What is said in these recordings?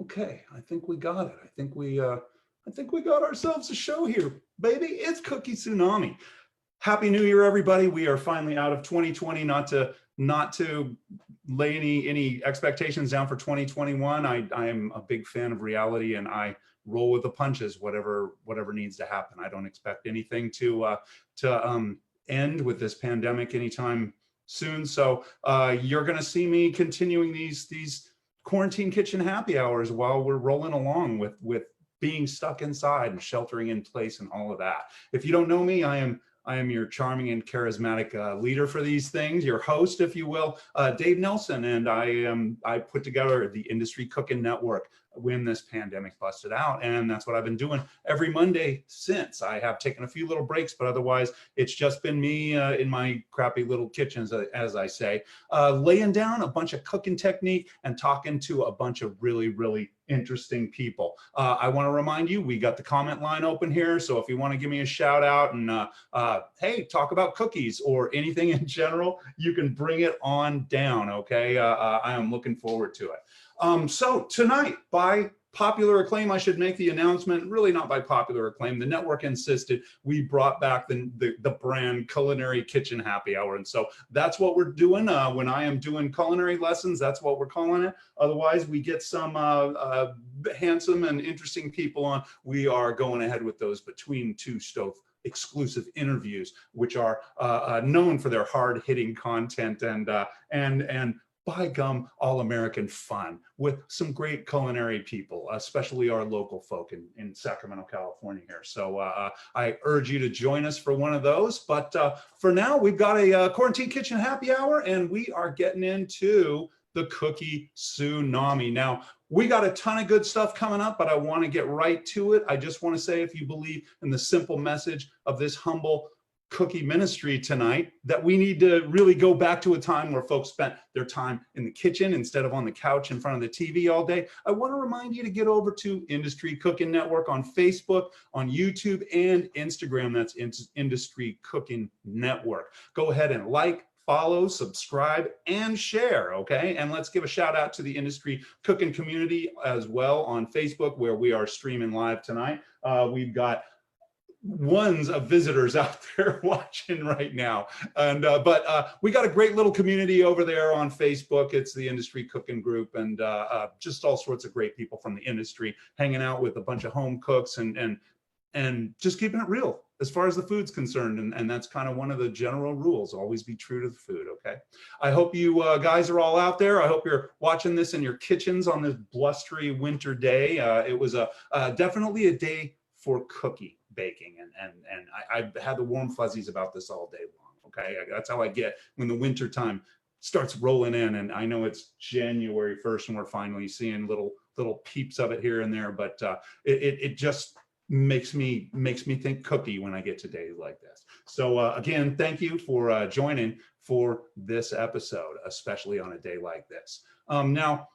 Okay, I think we got it. I think we got ourselves a show here, baby. It's Cookie Tsunami. Happy New Year, everybody. We are finally out of 2020. Not to lay any expectations down for 2021. I am a big fan of reality, and I roll with the punches. Whatever needs to happen. I don't expect anything to end with this pandemic anytime soon. So you're going to see me continuing these quarantine kitchen happy hours while we're rolling along with being stuck inside and sheltering in place and all of that. If you don't know me, I am your charming and charismatic leader for these things, your host, if you will, Dave Nelson, and I put together the Industry Cooking Network when this pandemic busted out, and that's what I've been doing every Monday since. I have taken a few little breaks, but otherwise it's just been me in my crappy little kitchens, as I say, laying down a bunch of cooking technique and talking to a bunch of really interesting people. I want to remind you, we got the comment line open here, so if you want to give me a shout out and hey, talk about cookies or anything in general, you can bring it on down, okay? I am looking forward to it. So tonight, by popular acclaim, I should make the announcement, really not by popular acclaim, the network insisted we brought back the brand Culinary Kitchen Happy Hour. And so that's what we're doing. When I am doing culinary lessons, that's what we're calling it. Otherwise, we get some handsome and interesting people on. We are going ahead with those Between Two Stove exclusive interviews, which are known for their hard-hitting content and by gum, all-American fun with some great culinary people, especially our local folk in Sacramento, California here. So I urge you to join us for one of those. But for now, we've got a Quarantine Kitchen Happy Hour, and we are getting into the Cookie Tsunami. Now, we got a ton of good stuff coming up, but I want to get right to it. I just want to say, if you believe in the simple message of this humble cookie ministry tonight, that we need to really go back to a time where folks spent their time in the kitchen instead of on the couch in front of the TV all day. I want to remind you to get over to Industry Cooking Network on Facebook, on YouTube, and Instagram. That's Industry Cooking Network. Go ahead and like, follow, subscribe, and share, okay? And let's give a shout out to the Industry Cooking community as well on Facebook, where we are streaming live tonight. We've got ones of visitors out there watching right now, and but we got a great little community over there on Facebook. It's the Industry Cooking Group, and just all sorts of great people from the industry hanging out with a bunch of home cooks and just keeping it real as far as the food's concerned. And that's kind of one of the general rules: always be true to the food. Okay, I hope you guys are all out there. I hope you're watching this in your kitchens on this blustery winter day. It was definitely a day for cookie baking, and I've had the warm fuzzies about this all day long. Okay, that's how I get when the winter time starts rolling in, and I know it's January 1st and we're finally seeing little peeps of it here and there, but it just makes me think cookie when I get to days like this. So again, thank you for joining for this episode, especially on a day like this. Now,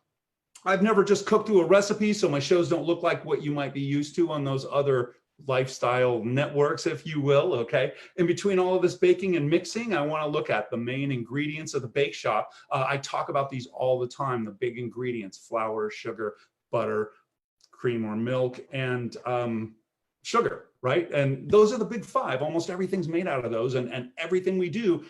I've never just cooked through a recipe, so my shows don't look like what you might be used to on those other lifestyle networks, if you will, okay? In between all of this baking and mixing, I want to look at the main ingredients of the bake shop. I talk about these all the time, the big ingredients: flour, sugar, butter, cream or milk, and sugar, right? And those are the big five. Almost everything's made out of those, and everything we do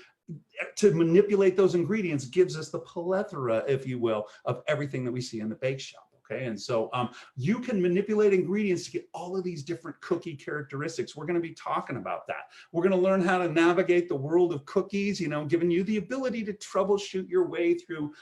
to manipulate those ingredients gives us the plethora, if you will, of everything that we see in the bake shop. Okay, and so you can manipulate ingredients to get all of these different cookie characteristics. We're going to be talking about that. We're going to learn how to navigate the world of cookies, you know, giving you the ability to troubleshoot your way through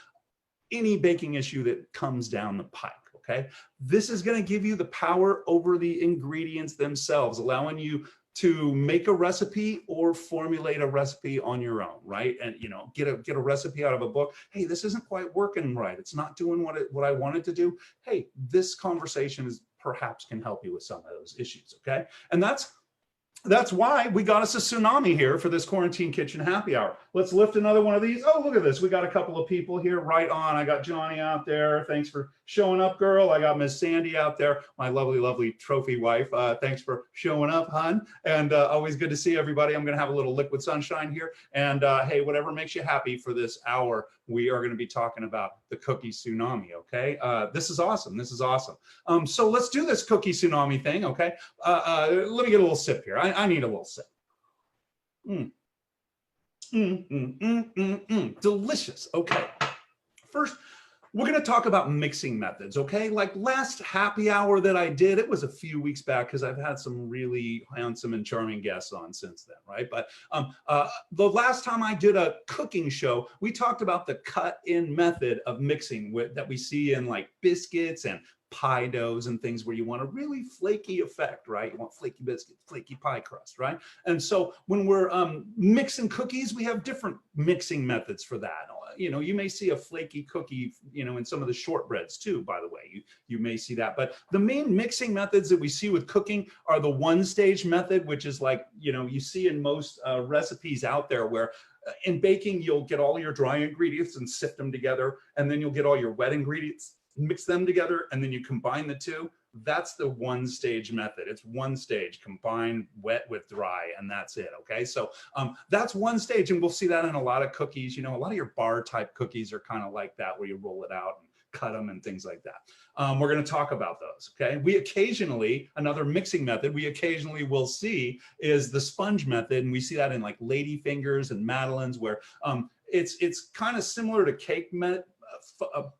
any baking issue that comes down the pike. Okay, this is going to give you the power over the ingredients themselves, allowing you to make a recipe or formulate a recipe on your own, right? And, you know, get a recipe out of a book. Hey, this isn't quite working right. It's not doing what I wanted to do. Hey, this conversation perhaps can help you with some of those issues, okay? And that's why we got us a tsunami here for this Quarantine Kitchen Happy Hour. Let's lift another one of these. Oh, look at this. We got a couple of people here right on. I got Johnny out there. Thanks for showing up, girl. I got Miss Sandy out there, my lovely trophy wife. Thanks for showing up, hun. And always good to see everybody. I'm going to have a little liquid sunshine here. And hey, whatever makes you happy for this hour, we are going to be talking about the cookie tsunami. Okay, this is awesome. This is awesome. So let's do this cookie tsunami thing. Okay, let me get a little sip here. I need a little sip. Delicious. Okay, first, we're going to talk about mixing methods, okay? Like last happy hour that I did, it was a few weeks back because I've had some really handsome and charming guests on since then, right? But the last time I did a cooking show, we talked about the cut-in method of mixing that we see in like biscuits and pie doughs and things where you want a really flaky effect, right? You want flaky biscuits, flaky pie crust, right? And so when we're mixing cookies, we have different mixing methods for that. You know, you may see a flaky cookie, you know, in some of the shortbreads too, by the way, you may see that. But the main mixing methods that we see with cooking are the one stage method, which is like, you know, you see in most recipes out there where in baking, you'll get all your dry ingredients and sift them together. And then you'll get all your wet ingredients, mix them together, and then you combine the two. That's the one stage method. It's one stage, combine wet with dry, and that's it. Okay, so that's one stage, and we'll see that in a lot of cookies. You know, a lot of your bar type cookies are kind of like that, where you roll it out and cut them and things like that. We're going to talk about those. Okay, we occasionally, another mixing method we occasionally will see is the sponge method, and we see that in like Ladyfingers and Madeleines, where it's kind of similar to cake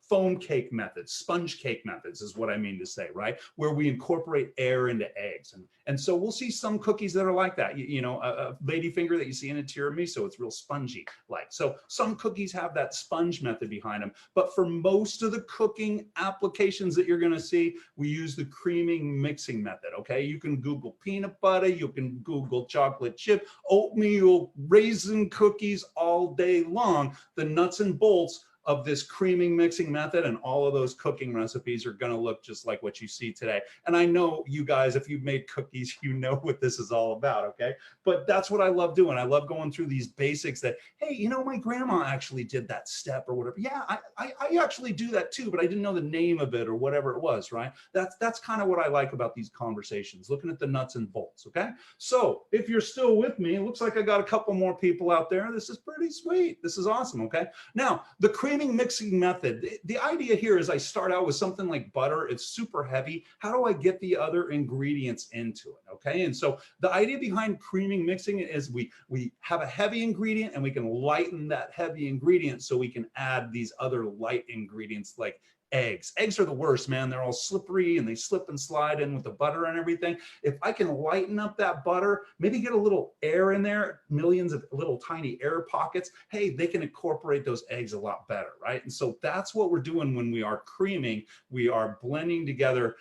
foam cake methods, sponge cake methods is what I mean to say, right? Where we incorporate air into eggs. And so we'll see some cookies that are like that. You know, a ladyfinger that you see in a tiramisu, it's real spongy like. So some cookies have that sponge method behind them. But for most of the cooking applications that you're going to see, we use the creaming mixing method, okay? You can Google peanut butter, you can Google chocolate chip, oatmeal, raisin cookies all day long. The nuts and bolts of this creaming mixing method and all of those cooking recipes are going to look just like what you see today. And I know you guys, if you've made cookies, you know what this is all about, okay? But that's what I love doing. I love going through these basics that, hey, you know, my grandma actually did that step or whatever. Yeah, I actually do that too, but I didn't know the name of it or whatever it was, right? That's kind of what I like about these conversations, looking at the nuts and bolts, okay? So if you're still with me, it looks like I got a couple more people out there. This is pretty sweet. This is awesome, okay? Now, the creaming mixing method, the idea here is I start out with something like butter. It's super heavy. How do I get the other ingredients into it? Okay, and so the idea behind creaming mixing is we have a heavy ingredient and we can lighten that heavy ingredient so we can add these other light ingredients like eggs. Eggs are the worst, man. They're all slippery and they slip and slide in with the butter and everything. If I can lighten up that butter, maybe get a little air in there, millions of little tiny air pockets, hey, they can incorporate those eggs a lot better, right? And so that's what we're doing when we are creaming. We are blending together.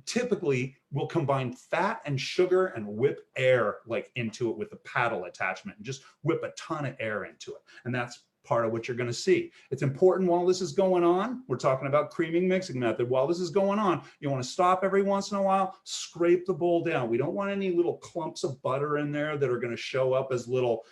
Typically, we'll combine fat and sugar and whip air like into it with a paddle attachment and just whip a ton of air into it. And that's part of what you're going to see. It's important while this is going on. We're talking about creaming mixing method. While this is going on, you want to stop every once in a while, scrape the bowl down. We don't want any little clumps of butter in there that are going to show up as little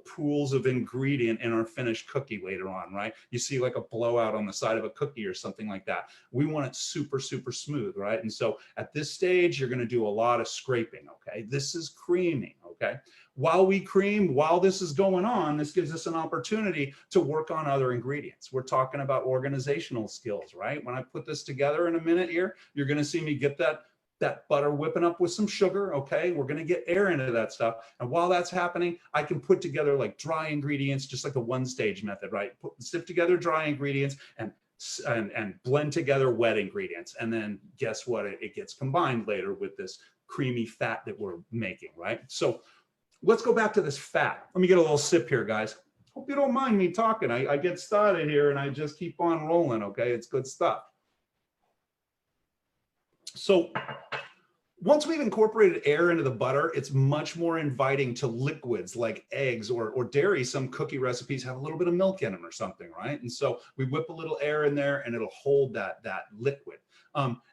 pools of ingredient in our finished cookie later on, right? You see like a blowout on the side of a cookie or something like that. We want it super, super smooth, right? And so at this stage, you're going to do a lot of scraping, okay? This is creaming, okay? While we cream, while this is going on, this gives us an opportunity to work on other ingredients. We're talking about organizational skills, right? When I put this together in a minute here, you're going to see me get that butter whipping up with some sugar, okay? We're going to get air into that stuff. And while that's happening, I can put together like dry ingredients, just like the one stage method, right? Sift together dry ingredients and blend together wet ingredients. And then guess what? It gets combined later with this creamy fat that we're making, right? So let's go back to this fat. Let me get a little sip here, guys. Hope you don't mind me talking. I get started here and I just keep on rolling, okay? It's good stuff. So once we've incorporated air into the butter, it's much more inviting to liquids like eggs or dairy. Some cookie recipes have a little bit of milk in them or something, right? And so we whip a little air in there and it'll hold that liquid.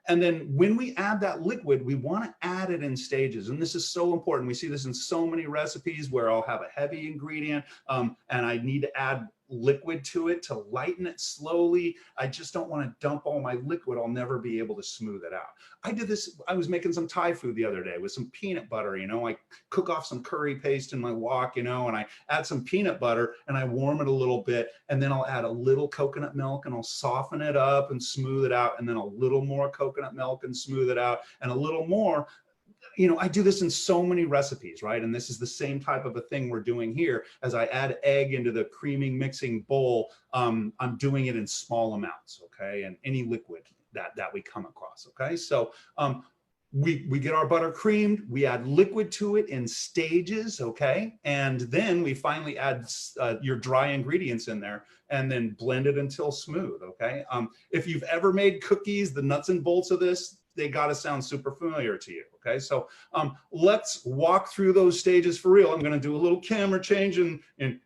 And then when we add that liquid, we want to add it in stages. And this is so important. We see this in so many recipes where I'll have a heavy ingredient and I need to add liquid to it to lighten it slowly. I just don't want to dump all my liquid. I'll never be able to smooth it out. I did this. I was making some Thai food the other day with some peanut butter. You know, I cook off some curry paste in my wok, you know, and I add some peanut butter and I warm it a little bit. And then I'll add a little coconut milk and I'll soften it up and smooth it out. And then a little more coconut milk and smooth it out and a little more. You know, I do this in so many recipes, right? And this is the same type of a thing we're doing here. As I add egg into the creaming mixing bowl, I'm doing it in small amounts, okay? And any liquid that we come across, okay? So we get our butter creamed, we add liquid to it in stages, okay? And then we finally add your dry ingredients in there and then blend it until smooth, okay? If you've ever made cookies, the nuts and bolts of this, they got to sound super familiar to you. Okay, so let's walk through those stages for real. I'm going to do a little camera change in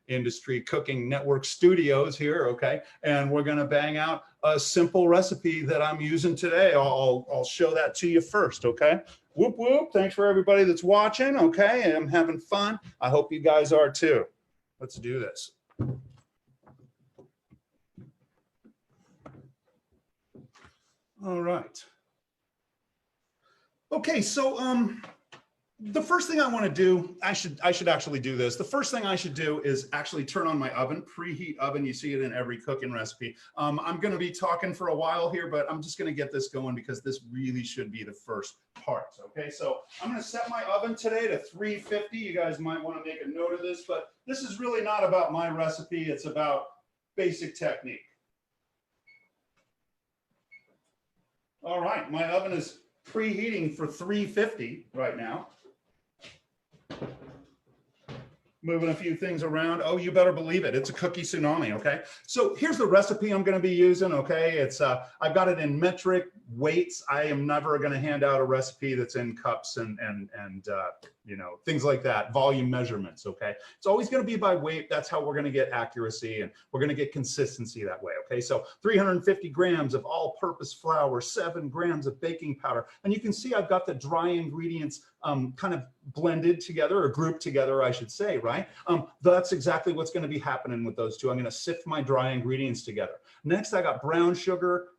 Industry Cooking Network Studios here. Okay, and we're going to bang out a simple recipe that I'm using today. I'll show that to you first. Okay, whoop whoop. Thanks for everybody that's watching. Okay, I'm having fun. I hope you guys are too. Let's do this. All right. Okay, so the first thing I want to do, I should actually do this. The first thing I should do is actually turn on my oven, preheat oven. You see it in every cooking recipe. I'm going to be talking for a while here, but I'm just going to get this going because this really should be the first part. Okay, so I'm going to set my oven today to 350. You guys might want to make a note of this, but this is really not about my recipe. It's about basic technique. All right, my oven is preheating for 350 right now. Moving a few things around. Oh, you better believe it. It's a cookie tsunami, okay? So here's the recipe I'm going to be using, okay? It's I've got it in metric weights. I am never going to hand out a recipe that's in cups and you know, things like that, volume measurements, okay? It's always going to be by weight. That's how we're going to get accuracy and we're going to get consistency that way, okay? So 350 grams of all-purpose flour, 7 grams of baking powder. And you can see I've got the dry ingredients kind of blended together or grouped together, I should say, right? That's exactly what's going to be happening with those two. I'm going to sift my dry ingredients together. Next, I got brown sugar,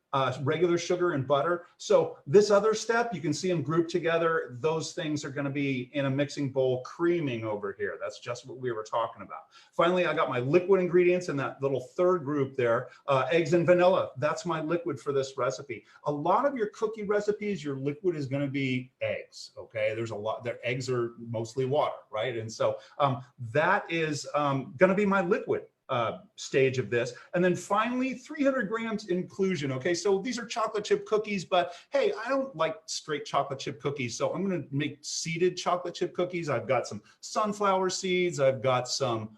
regular sugar and butter. So this other step, you can see them grouped together. Those things are going to be in a mixing bowl creaming over here. That's just what we were talking about. Finally, I got my liquid ingredients in that little third group there, eggs and vanilla. That's my liquid for this recipe. A lot of your cookie recipes, your liquid is going to be eggs. Okay, there's a lot. Their eggs are mostly water, right? And so that is going to be my liquid stage of this. And then finally 300 grams inclusion. Okay, so these are chocolate chip cookies, but hey, I don't like straight chocolate chip cookies, so I'm going to make seeded chocolate chip cookies. I've got some sunflower seeds, I've got some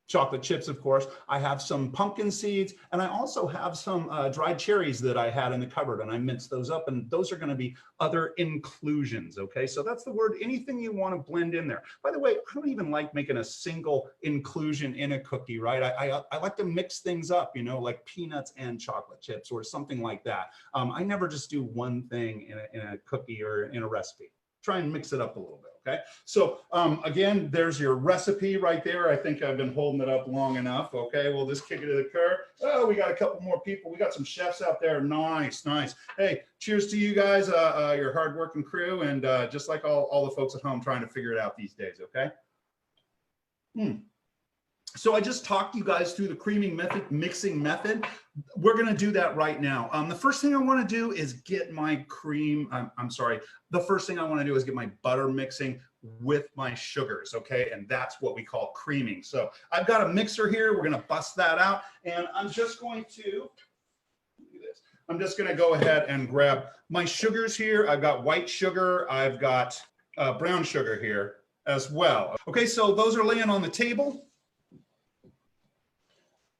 chocolate chips, of course. I have some pumpkin seeds, and I also have some dried cherries that I had in the cupboard, and I minced those up, and those are going to be other inclusions, okay? So that's the word, anything you want to blend in there. By the way, I don't even like making a single inclusion in a cookie, right? I like to mix things up, you know, like peanuts and chocolate chips or something like that. I never just do one thing in a cookie or in a recipe. Try and mix it up a little bit. Okay, so again, there's your recipe right there. I think I've been holding it up long enough. Okay, we'll just kick it to the curb. Oh, we got a couple more people. We got some chefs out there. Nice, nice. Hey, cheers to you guys, your hardworking crew, and just like all the folks at home trying to figure it out these days. Okay. So I just talked you guys through the creaming method, mixing method. We're going to do that right now. The first thing I want to do is get my cream. The first thing I want to do is get my butter mixing with my sugars. Okay. And that's what we call creaming. So I've got a mixer here. We're going to bust that out. And I'm just going to do this. I'm just going to go ahead and grab my sugars here. I've got white sugar. I've got brown sugar here as well. Okay. So those are laying on the table.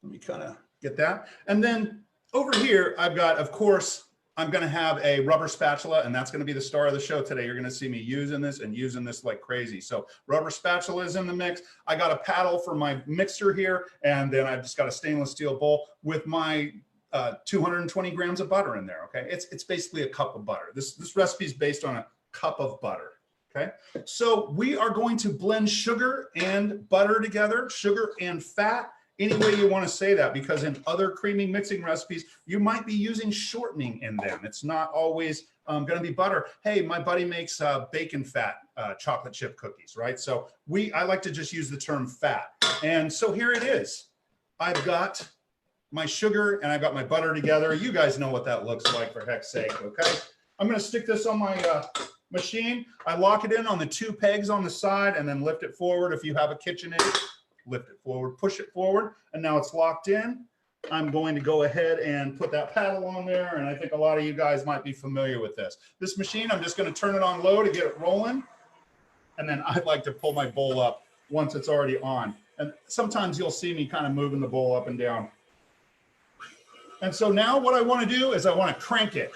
Let me kind of get that. And then over here, I've got, of course, I'm going to have a rubber spatula, and that's going to be the star of the show today. You're going to see me using this like crazy. So rubber spatula is in the mix. I got a paddle for my mixer here, and then I've just got a stainless steel bowl with my 220 grams of butter in there. Okay, it's basically a cup of butter. This recipe is based on a cup of butter. Okay, so we are going to blend sugar and butter together, sugar and fat, any way you want to say that, because in other creamy mixing recipes, you might be using shortening in them. It's not always going to be butter. Hey, my buddy makes bacon fat chocolate chip cookies, right? So I like to just use the term fat. And so here it is. I've got my sugar and I've got my butter together. You guys know what that looks like, for heck's sake, okay? I'm going to stick this on my machine. I lock it in on the 2 pegs on the side and then lift it forward. If you have a KitchenAid, lift it forward, push it forward, and now it's locked in. I'm going to go ahead and put that paddle on there, and I think a lot of you guys might be familiar with this. This machine, I'm just going to turn it on low to get it rolling, and then I'd like to pull my bowl up once it's already on. And sometimes you'll see me kind of moving the bowl up and down. And so now what I want to do is I want to crank it.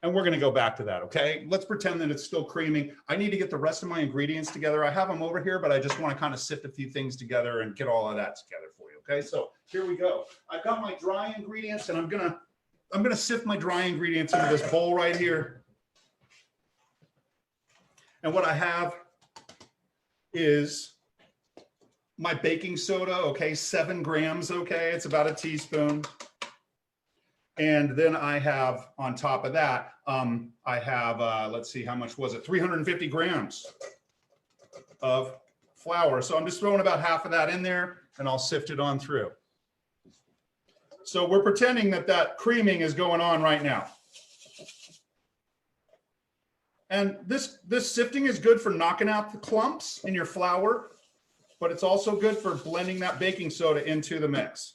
And we're going to go back to that, okay? Let's pretend that it's still creaming. I need to get the rest of my ingredients together. I have them over here, but I just want to kind of sift a few things together and get all of that together for you, okay? So here we go. I've got my dry ingredients, and I'm gonna sift my dry ingredients into this bowl right here. And what I have is my baking soda, okay? 7 grams, okay? It's about a teaspoon. And then I have, on top of that, I have, let's see, how much was it? 350 grams of flour. So I'm just throwing about half of that in there, and I'll sift it on through. So we're pretending that that creaming is going on right now. And this sifting is good for knocking out the clumps in your flour, but it's also good for blending that baking soda into the mix.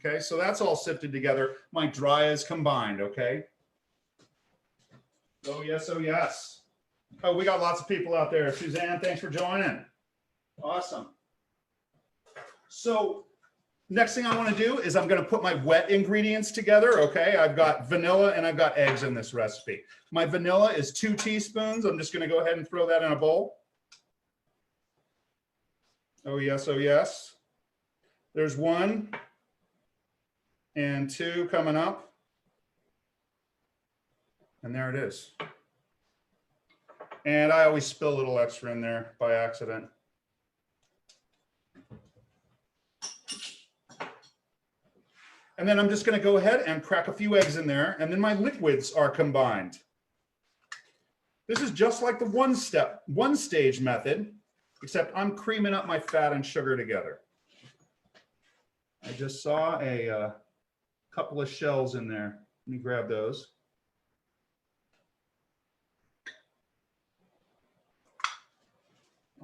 Okay, so that's all sifted together. My dry is combined, okay? Oh, yes, oh, yes. Oh, we got lots of people out there. Suzanne, thanks for joining. Awesome. So next thing I want to do is I'm going to put my wet ingredients together, okay? I've got vanilla and I've got eggs in this recipe. My vanilla is 2 teaspoons. I'm just going to go ahead and throw that in a bowl. Oh, yes, oh, yes. There's 1. And 2 coming up. And there it is. And I always spill a little extra in there by accident. And then I'm just going to go ahead and crack a few eggs in there, and then my liquids are combined. This is just like the one stage method, except I'm creaming up my fat and sugar together. I just saw a couple of shells in there. Let me grab those.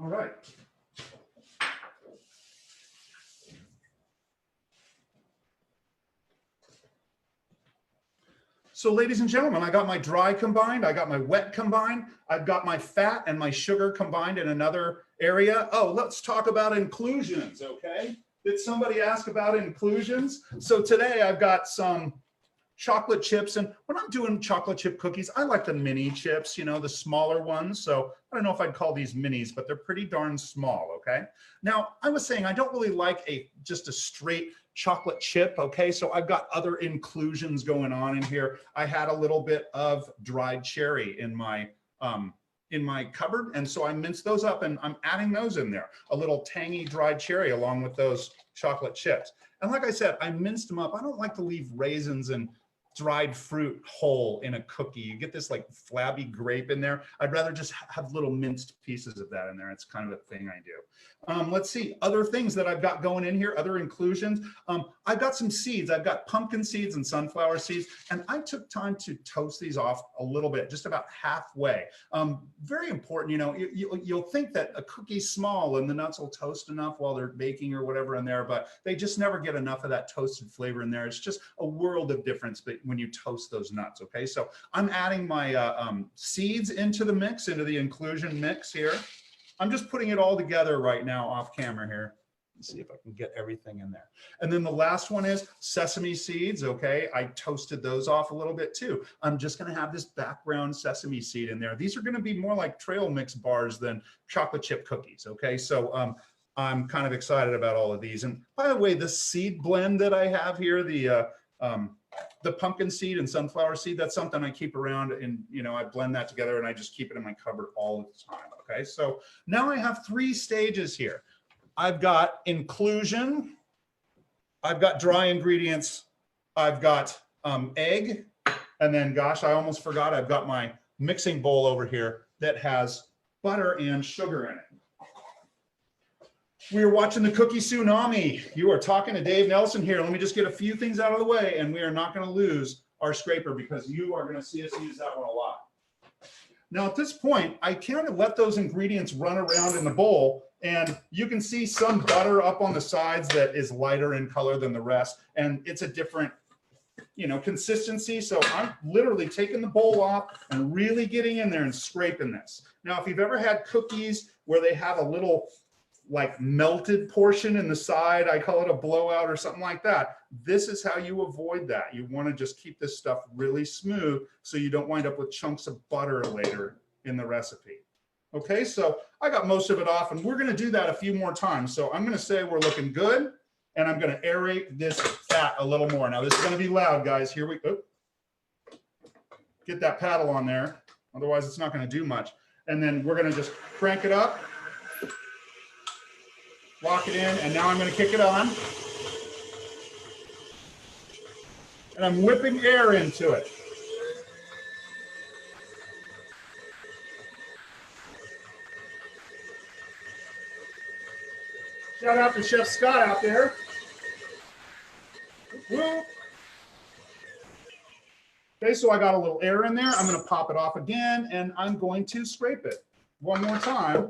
All right. So ladies and gentlemen, I got my dry combined, I got my wet combined, I've got my fat and my sugar combined in another area. Oh, let's talk about inclusions, okay? Did somebody ask about inclusions? So today I've got some chocolate chips, and when I'm doing chocolate chip cookies, I like the mini chips, you know, the smaller ones. So I don't know if I'd call these minis, but they're pretty darn small, okay? Now, I was saying I don't really like just a straight chocolate chip, okay? So I've got other inclusions going on in here. I had a little bit of dried cherry in my cupboard, and so I minced those up, and I'm adding those in there. A little tangy dried cherry along with those chocolate chips. And like I said, I minced them up. I don't like to leave raisins and dried fruit whole in a cookie. You get this like flabby grape in there. I'd rather just have little minced pieces of that in there. It's kind of a thing I do. Let's see, other things that I've got going in here, other inclusions. I've got some seeds. I've got pumpkin seeds and sunflower seeds, and I took time to toast these off a little bit, just about halfway. Very important, you know, you'll think that a cookie's small and the nuts will toast enough while they're baking or whatever in there, but they just never get enough of that toasted flavor in there. It's just a world of difference when you toast those nuts, okay? So I'm adding my seeds into the mix, into the inclusion mix here. I'm just putting it all together right now off camera here. Let's see if I can get everything in there. And then the last one is sesame seeds, okay? I toasted those off a little bit too. I'm just gonna have this background sesame seed in there. These are gonna be more like trail mix bars than chocolate chip cookies, okay? So I'm kind of excited about all of these. And by the way, the seed blend that I have here, the pumpkin seed and sunflower seed, that's something I keep around, and I blend that together and I just keep it in my cupboard all the time, okay? So now I have 3 stages here. I've got inclusion, I've got dry ingredients, I've got egg, and then gosh, I almost forgot, I've got my mixing bowl over here that has butter and sugar in it. We are watching the Cookie Tsunami. You are talking to Dave Nelson here. Let me just get a few things out of the way, and we are not going to lose our scraper because you are going to see us use that one a lot. Now at this point, I kind of let those ingredients run around in the bowl, and you can see some butter up on the sides that is lighter in color than the rest, and it's a different consistency. So I'm literally taking the bowl off and really getting in there and scraping this. Now, if you've ever had cookies where they have a little like melted portion in the side, I call it a blowout or something like that. This is how you avoid that. You want to just keep this stuff really smooth so you don't wind up with chunks of butter later in the recipe. Okay, so I got most of it off, and we're going to do that a few more times. So I'm going to say we're looking good, and I'm going to aerate this fat a little more. Now this is going to be loud, guys. Here we go. Get that paddle on there. Otherwise it's not going to do much. And then we're going to just crank it up. Lock it in, and now I'm going to kick it on. And I'm whipping air into it. Shout out to Chef Scott out there. Woo. Okay, so I got a little air in there. I'm going to pop it off again, and I'm going to scrape it one more time.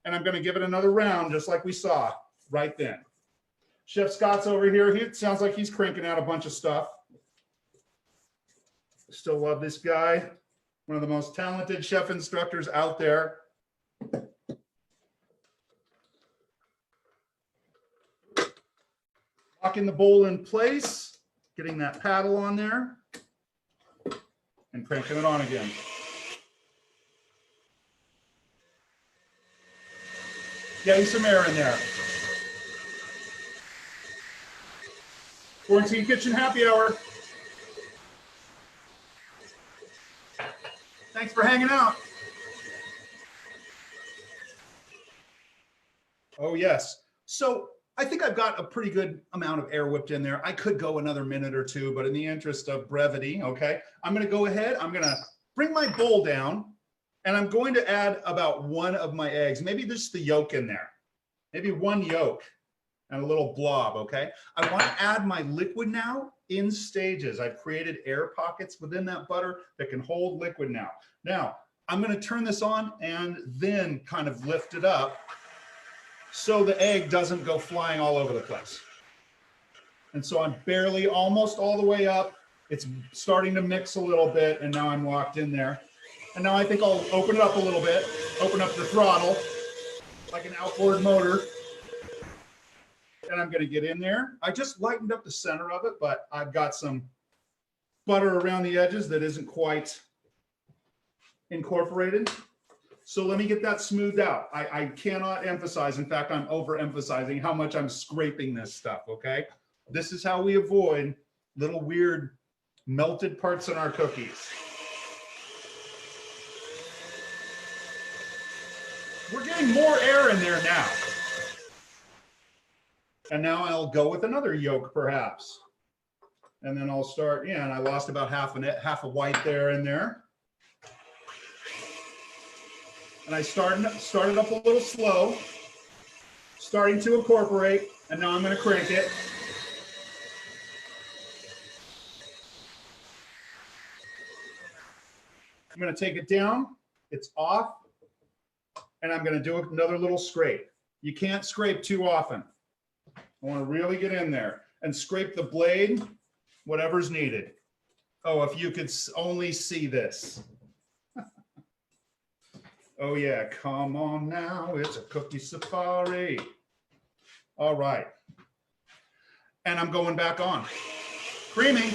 And I'm going to give it another round, just like we saw right then. Chef Scott's over here. It sounds like he's cranking out a bunch of stuff. Still love this guy. One of the most talented chef instructors out there. Locking the bowl in place, getting that paddle on there, and cranking it on again. Getting some air in there. Quarantine Kitchen Happy Hour. Thanks for hanging out. Oh, yes. So I think I've got a pretty good amount of air whipped in there. I could go another minute or two, but in the interest of brevity, okay, I'm going to go ahead. I'm going to bring my bowl down. And I'm going to add about 1 of my eggs, maybe just the yolk in there, maybe 1 yolk and a little blob, okay? I want to add my liquid now in stages. I've created air pockets within that butter that can hold liquid now. Now, I'm going to turn this on and then kind of lift it up so the egg doesn't go flying all over the place. And so I'm barely almost all the way up. It's starting to mix a little bit, and now I'm locked in there. And now I think I'll open it up a little bit, open up the throttle like an outboard motor. And I'm going to get in there. I just lightened up the center of it, but I've got some butter around the edges that isn't quite incorporated. So let me get that smoothed out. I cannot emphasize, in fact, I'm overemphasizing how much I'm scraping this stuff, okay? This is how we avoid little weird melted parts in our cookies. We're getting more air in there now. And now I'll go with another yolk, perhaps. And then I'll start, yeah, and I lost about half a white there in there. And I started up a little slow, starting to incorporate, and now I'm going to crank it. I'm going to take it down. It's off. And I'm going to do another little scrape. You can't scrape too often. I want to really get in there and scrape the blade, whatever's needed. Oh, if you could only see this. Oh yeah, come on now, it's a cookie safari. All right. And I'm going back on. Creamy.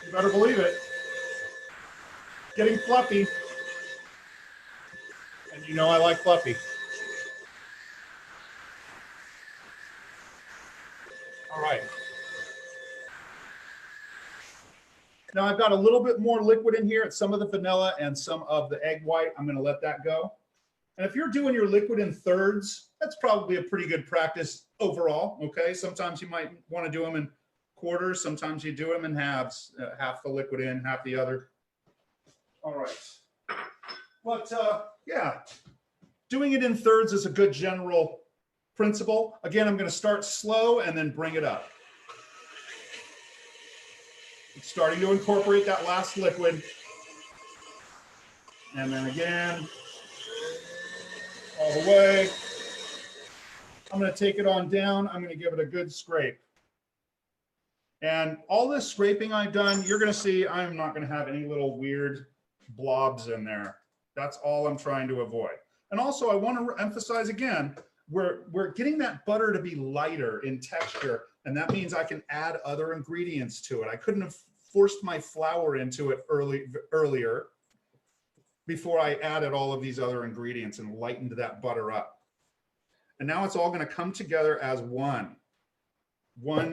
You better believe it. Getting fluffy. And you know I like fluffy. All right. Now I've got a little bit more liquid in here. It's some of the vanilla and some of the egg white. I'm going to let that go. And if you're doing your liquid in thirds, that's probably a pretty good practice overall. Okay. Sometimes you might want to do them in quarters. Sometimes you do them in halves, half the liquid in, half the other. All right. But yeah, doing it in thirds is a good general principle. Again, I'm going to start slow and then bring it up. It's starting to incorporate that last liquid. And then again, all the way. I'm going to take it on down. I'm going to give it a good scrape. And all this scraping I've done, you're going to see I'm not going to have any little weird blobs in there. That's all I'm trying to avoid. And also I want to emphasize again, we're getting that butter to be lighter in texture. And that means I can add other ingredients to it. I couldn't have forced my flour into it earlier before I added all of these other ingredients and lightened that butter up. And now it's all going to come together as one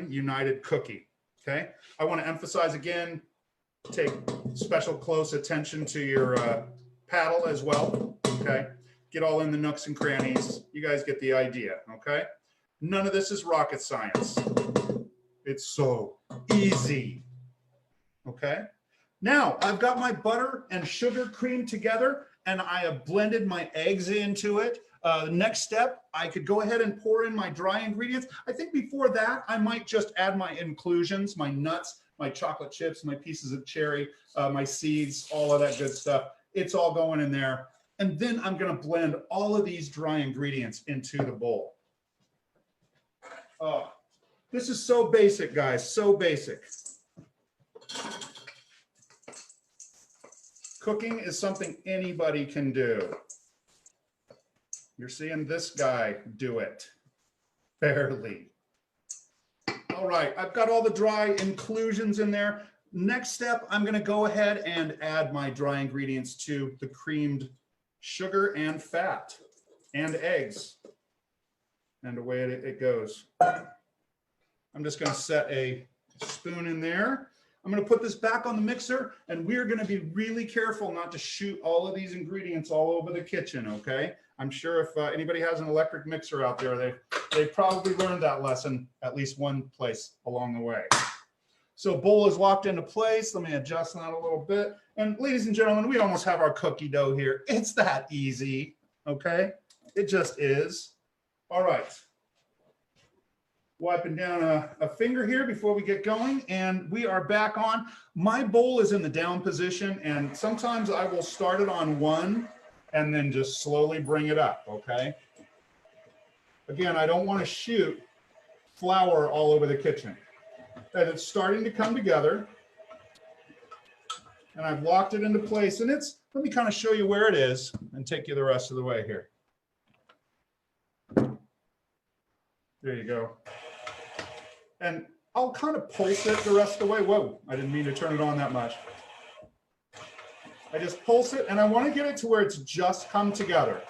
united cookie. Okay. I want to emphasize again, take special close attention to your paddle as well. Okay. Get all in the nooks and crannies. You guys get the idea. Okay. None of this is rocket science. It's so easy. Okay. Now I've got my butter and sugar cream together and I have blended my eggs into it. Next step, I could go ahead and pour in my dry ingredients. I think before that, I might just add my inclusions, my nuts, my chocolate chips, my pieces of cherry, my seeds, all of that good stuff. It's all going in there. And then I'm going to blend all of these dry ingredients into the bowl. Oh, this is so basic, guys, so basic. Cooking is something anybody can do. You're seeing this guy do it, barely. All right, I've got all the dry inclusions in there. Next step, I'm gonna go ahead and add my dry ingredients to the creamed sugar and fat and eggs. And away it goes. I'm just gonna set a spoon in there. I'm going to put this back on the mixer and we're going to be really careful not to shoot all of these ingredients all over the kitchen, okay? I'm sure if anybody has an electric mixer out there, they've probably learned that lesson at least one place along the way. So bowl is locked into place. Let me adjust that a little bit. And ladies and gentlemen, we almost have our cookie dough here. It's that easy, okay? It just is. All right. Wiping down a finger here before we get going, and we are back on. My bowl is in the down position, and sometimes I will start it on one and then just slowly bring it up, okay? Again, I don't want to shoot flour all over the kitchen. And it's starting to come together, and I've locked it into place, and it's, let me kind of show you where it is and take you the rest of the way here. There you go. And I'll kind of pulse it the rest of the way. Whoa, I didn't mean to turn it on that much. I just pulse it and I want to get it to where it's just come together.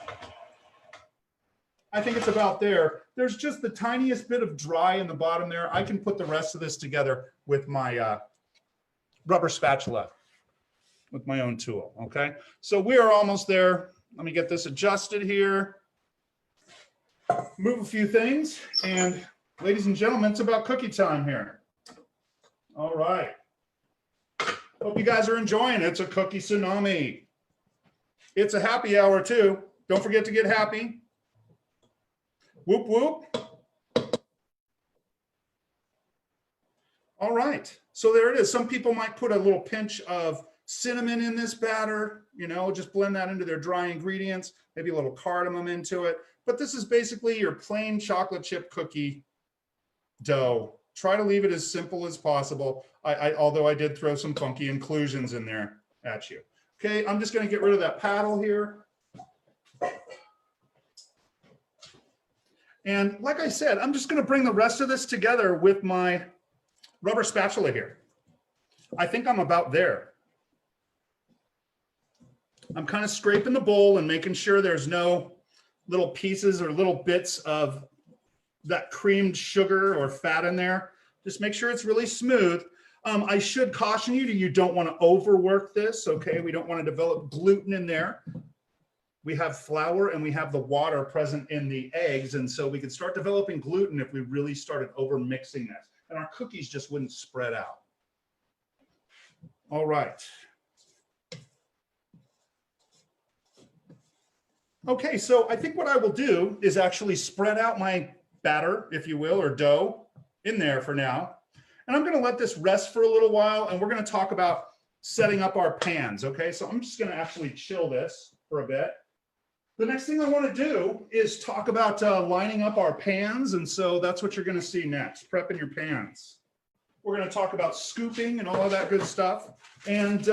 I think it's about there. There's just the tiniest bit of dry in the bottom there. I can put the rest of this together with my rubber spatula, with my own tool, okay? So we are almost there. Let me get this adjusted here. Move a few things, and ladies and gentlemen, it's about cookie time here. All right. Hope you guys are enjoying it. It's a cookie tsunami. It's a happy hour too. Don't forget to get happy. Whoop, whoop. All right. So there it is. Some people might put a little pinch of cinnamon in this batter, you know, just blend that into their dry ingredients, maybe a little cardamom into it. But this is basically your plain chocolate chip cookie dough try to leave it as simple as possible. Although I did throw some funky inclusions in there at you. Okay, I'm just going to get rid of that paddle here. And like I said, I'm just going to bring the rest of this together with my rubber spatula here. I think I'm about there. I'm kind of scraping the bowl and making sure there's no little pieces or little bits of that creamed sugar or fat in there. Just make sure it's really smooth. I should caution you that you don't want to overwork this, okay? We don't want to develop gluten in there. We have flour and we have the water present in the eggs, and so we could start developing gluten if we really started over mixing this, and our cookies just wouldn't spread out. All right. Okay, so I think what I will do is actually spread out my batter, if you will, or dough in there for now. And I'm going to let this rest for a little while, and we're going to talk about setting up our pans, okay? So I'm just going to actually chill this for a bit. The next thing I want to do is talk about lining up our pans, and so that's what you're going to see next, prepping your pans. We're going to talk about scooping and all of that good stuff. And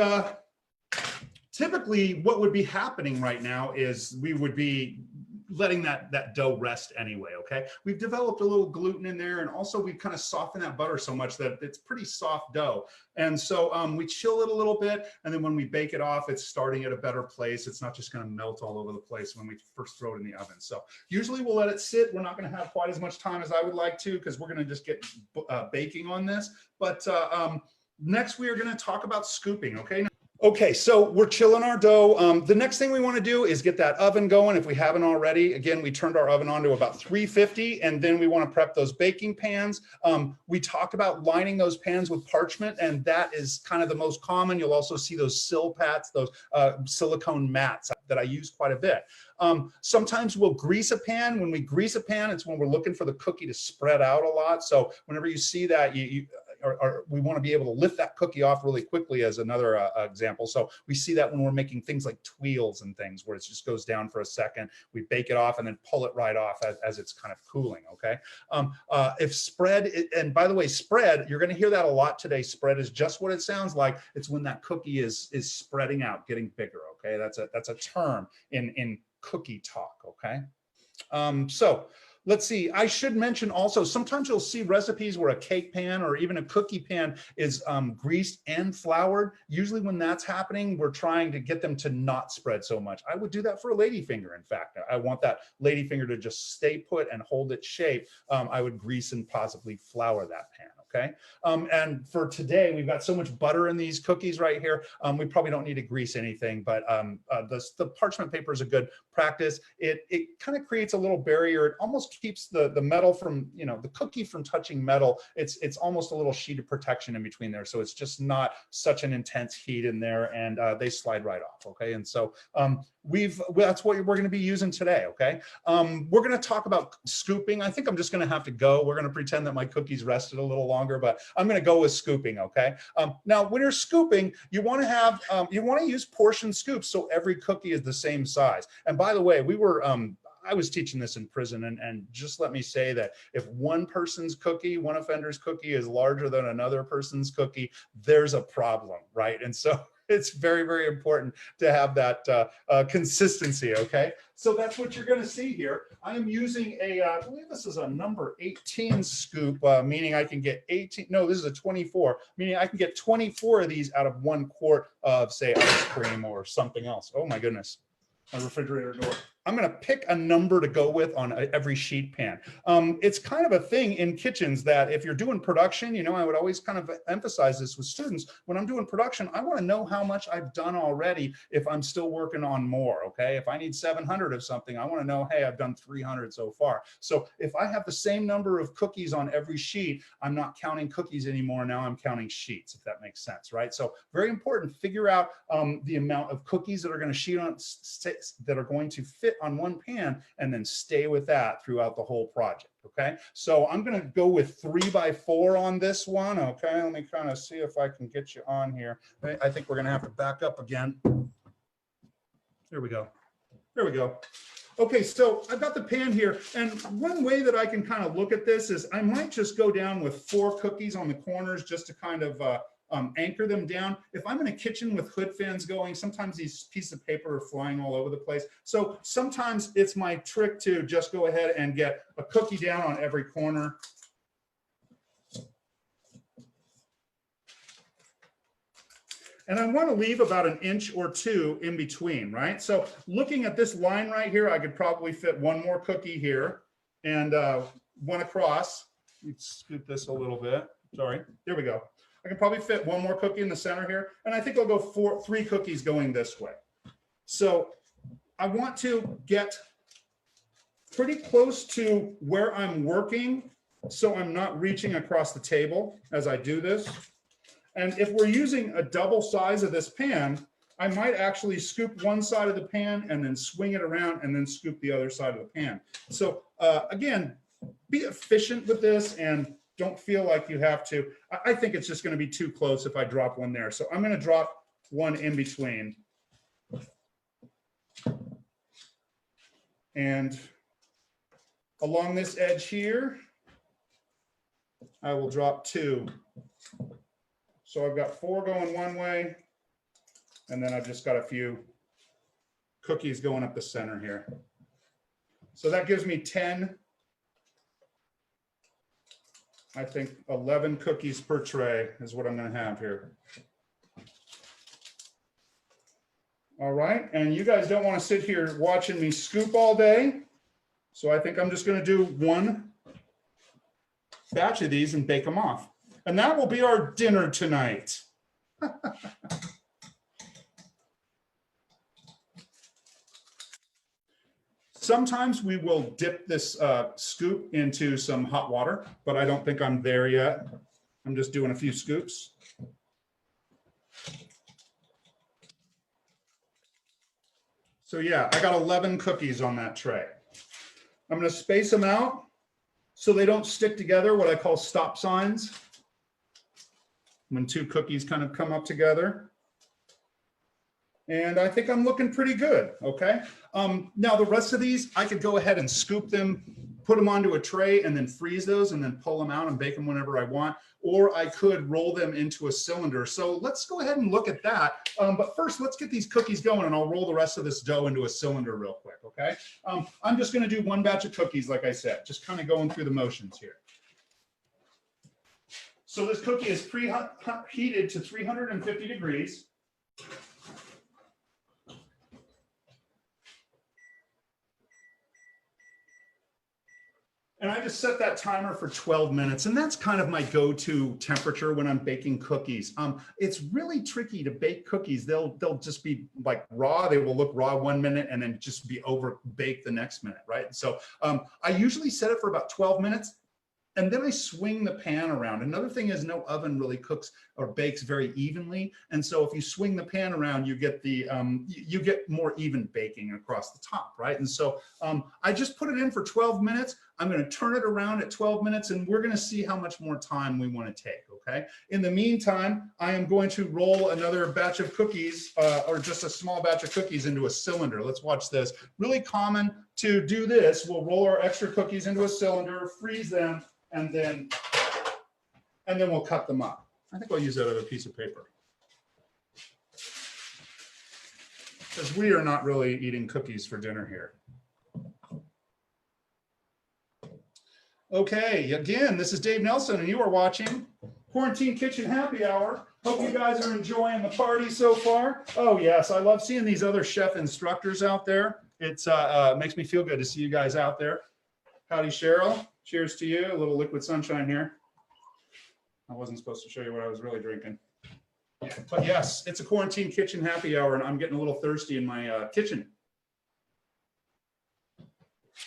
typically what would be happening right now is we would be letting that dough rest anyway, okay? We've developed a little gluten in there, and also we kind of soften that butter so much that it's pretty soft dough. And so we chill it a little bit, and then when we bake it off, it's starting at a better place. It's not just gonna melt all over the place when we first throw it in the oven. So usually we'll let it sit. We're not gonna have quite as much time as I would like to, because we're gonna just get baking on this. But next we are gonna talk about scooping, okay? Okay, so we're chilling our dough. The next thing we want to do is get that oven going if we haven't already. Again, we turned our oven on to about 350, and then we want to prep those baking pans. We talked about lining those pans with parchment, and that is kind of the most common. You'll also see those silpats, those silicone mats that I use quite a bit. Sometimes we'll grease a pan. When we grease a pan, it's when we're looking for the cookie to spread out a lot. So whenever you see that, we want to be able to lift that cookie off really quickly, as another example. So we see that when we're making things like tuiles and things, where it just goes down for a second, we bake it off and then pull it right off as it's kind of cooling, okay? If spread, and by the way, spread, you're going to hear that a lot today. Spread is just what it sounds like. It's when that cookie is spreading out, getting bigger, okay? That's a term in cookie talk, okay? So let's see, I should mention also, sometimes you'll see recipes where a cake pan or even a cookie pan is greased and floured. Usually when that's happening, we're trying to get them to not spread so much. I would do that for a ladyfinger, in fact. I want that ladyfinger to just stay put and hold its shape. I would grease and possibly flour that pan, okay? And for today, we've got so much butter in these cookies right here, we probably don't need to grease anything, but the parchment paper is a good practice. It kind of creates a little barrier. It almost keeps the metal from, the cookie from touching metal. It's almost a little sheet of protection in between there. So it's just not such an intense heat in there, and they slide right off, okay? And so that's what we're going to be using today, okay? We're going to talk about scooping. I think I'm just going to have to go. We're going to pretend that my cookies rested a little longer, but I'm going to go with scooping, okay? Now, when you're scooping, you want to have, you want to use portion scoops so every cookie is the same size. And by the way, I was teaching this in prison, and just let me say that if one person's cookie, one offender's cookie, is larger than another person's cookie, there's a problem, right? And so it's very, very important to have that consistency, okay? So that's what you're going to see here. I am using I believe this is a number 18 scoop, meaning I can get 18, no, this is a 24, meaning I can get 24 of these out of 1 quart of, say, ice cream or something else. Oh my goodness, my refrigerator door. I'm going to pick a number to go with on every sheet pan. It's kind of a thing in kitchens that if you're doing production, I would always kind of emphasize this with students. When I'm doing production, I want to know how much I've done already if I'm still working on more, okay? If I need 700 of something, I want to know, hey, I've done 300 so far. So if I have the same number of cookies on every sheet, I'm not counting cookies anymore. Now I'm counting sheets, if that makes sense, right? So very important, figure out the amount of cookies that are going to fit on one pan, and then stay with that throughout the whole project, okay? So I'm going to go with 3x4 on this one, okay? Let me kind of see if I can get you on here. I think we're going to have to back up again. There we go. There we go. Okay, so I've got the pan here, and one way that I can kind of look at this is I might just go down with 4 cookies on the corners just to kind of anchor them down. If I'm in a kitchen with hood fans going, sometimes these pieces of paper are flying all over the place. So sometimes it's my trick to just go ahead and get a cookie down on every corner. And I want to leave about 1 or 2 inches in between, right? So looking at this line right here, I could probably fit 1 more cookie here and 1 across. Let's scoot this a little bit. Sorry, there we go. I can probably fit 1 more cookie in the center here. And I think I'll go 3 cookies going this way. So I want to get pretty close to where I'm working so I'm not reaching across the table as I do this. And if we're using a double size of this pan, I might actually scoop one side of the pan and then swing it around and then scoop the other side of the pan. So again, be efficient with this and don't feel like you have to. I think it's just going to be too close if I drop one there. So I'm going to drop 1 in between. And along this edge here, I will drop 2. So I've got 4 going one way, and then I've just got a few cookies going up the center here. So that gives me 10, I think 11 cookies per tray is what I'm going to have here. All right, and you guys don't want to sit here watching me scoop all day. So I think I'm just going to do 1 batch of these and bake them off. And that will be our dinner tonight. Sometimes we will dip this scoop into some hot water, but I don't think I'm there yet. I'm just doing a few scoops. So yeah, I got 11 cookies on that tray. I'm going to space them out so they don't stick together, what I call stop signs. When 2 cookies kind of come up together. And I think I'm looking pretty good, okay? Now the rest of these, I could go ahead and scoop them, put them onto a tray and then freeze those and then pull them out and bake them whenever I want. Or I could roll them into a cylinder. So let's go ahead and look at that. But first, let's get these cookies going and I'll roll the rest of this dough into a cylinder real quick, okay? I'm just gonna do 1 batch of cookies, like I said, just kind of going through the motions here. So this cookie is preheated to 350 degrees. And I just set that timer for 12 minutes. And that's kind of my go-to temperature when I'm baking cookies. It's really tricky to bake cookies. They'll just be like raw. They will look raw 1 minute and then just be over baked the next minute, right? So I usually set it for about 12 minutes. And then I swing the pan around. Another thing is no oven really cooks or bakes very evenly. And so if you swing the pan around, you get the you get more even baking across the top, right? And so I just put it in for 12 minutes. I'm going to turn it around at 12 minutes and we're going to see how much more time we want to take, okay? In the meantime, I am going to roll another batch of cookies or just a small batch of cookies into a cylinder. Let's watch this. Really common to do this. We'll roll our extra cookies into a cylinder, freeze them, and then we'll cut them up. I think I'll use that other piece of paper. Because we are not really eating cookies for dinner here. Okay, again, this is Dave Nelson, and you are watching Quarantine Kitchen Happy Hour. Hope you guys are enjoying the party so far. Oh yes, I love seeing these other chef instructors out there. It's makes me feel good to see you guys out there. Howdy, Cheryl. Cheers to you. A little liquid sunshine here. I wasn't supposed to show you what I was really drinking. But yes, it's a Quarantine Kitchen Happy Hour, and I'm getting a little thirsty in my kitchen,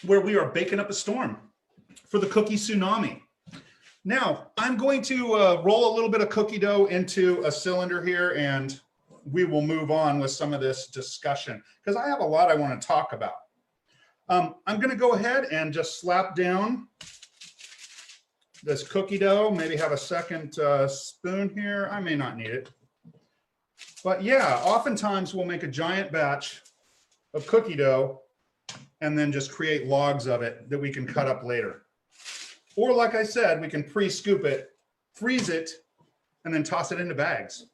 where we are baking up a storm for the cookie tsunami. Now, I'm going to roll a little bit of cookie dough into a cylinder here, and we will move on with some of this discussion, because I have a lot I want to talk about. I'm going to go ahead and just slap down this cookie dough, maybe have a second spoon here. I may not need it. But yeah, oftentimes we'll make a giant batch of cookie dough and then just create logs of it that we can cut up later. Or like I said, we can pre-scoop it, freeze it, and then toss it into bags,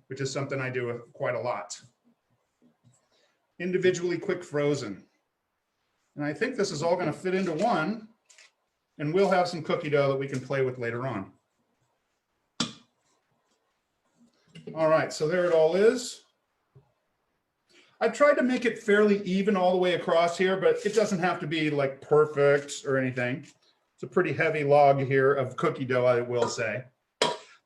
which is something I do quite a lot. Individually quick frozen. And I think this is all going to fit into one, and we'll have some cookie dough that we can play with later on. All right, so there it all is. I tried to make it fairly even all the way across here, but it doesn't have to be like perfect or anything. It's a pretty heavy log here of cookie dough, I will say.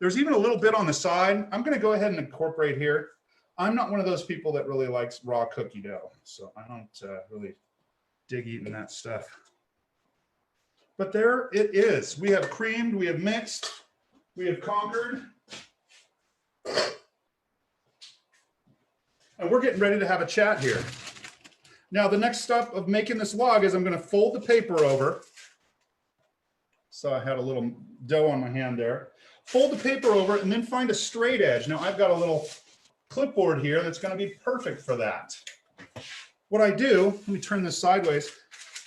There's even a little bit on the side. I'm going to go ahead and incorporate here. I'm not one of those people that really likes raw cookie dough, so I don't really dig eating that stuff. But there it is. We have creamed, we have mixed, we have conquered. And we're getting ready to have a chat here. Now, the next step of making this log is I'm going to fold the paper over. So I had a little dough on my hand there. Fold the paper over and then find a straight edge. Now, I've got a little clipboard here that's going to be perfect for that. What I do, let me turn this sideways.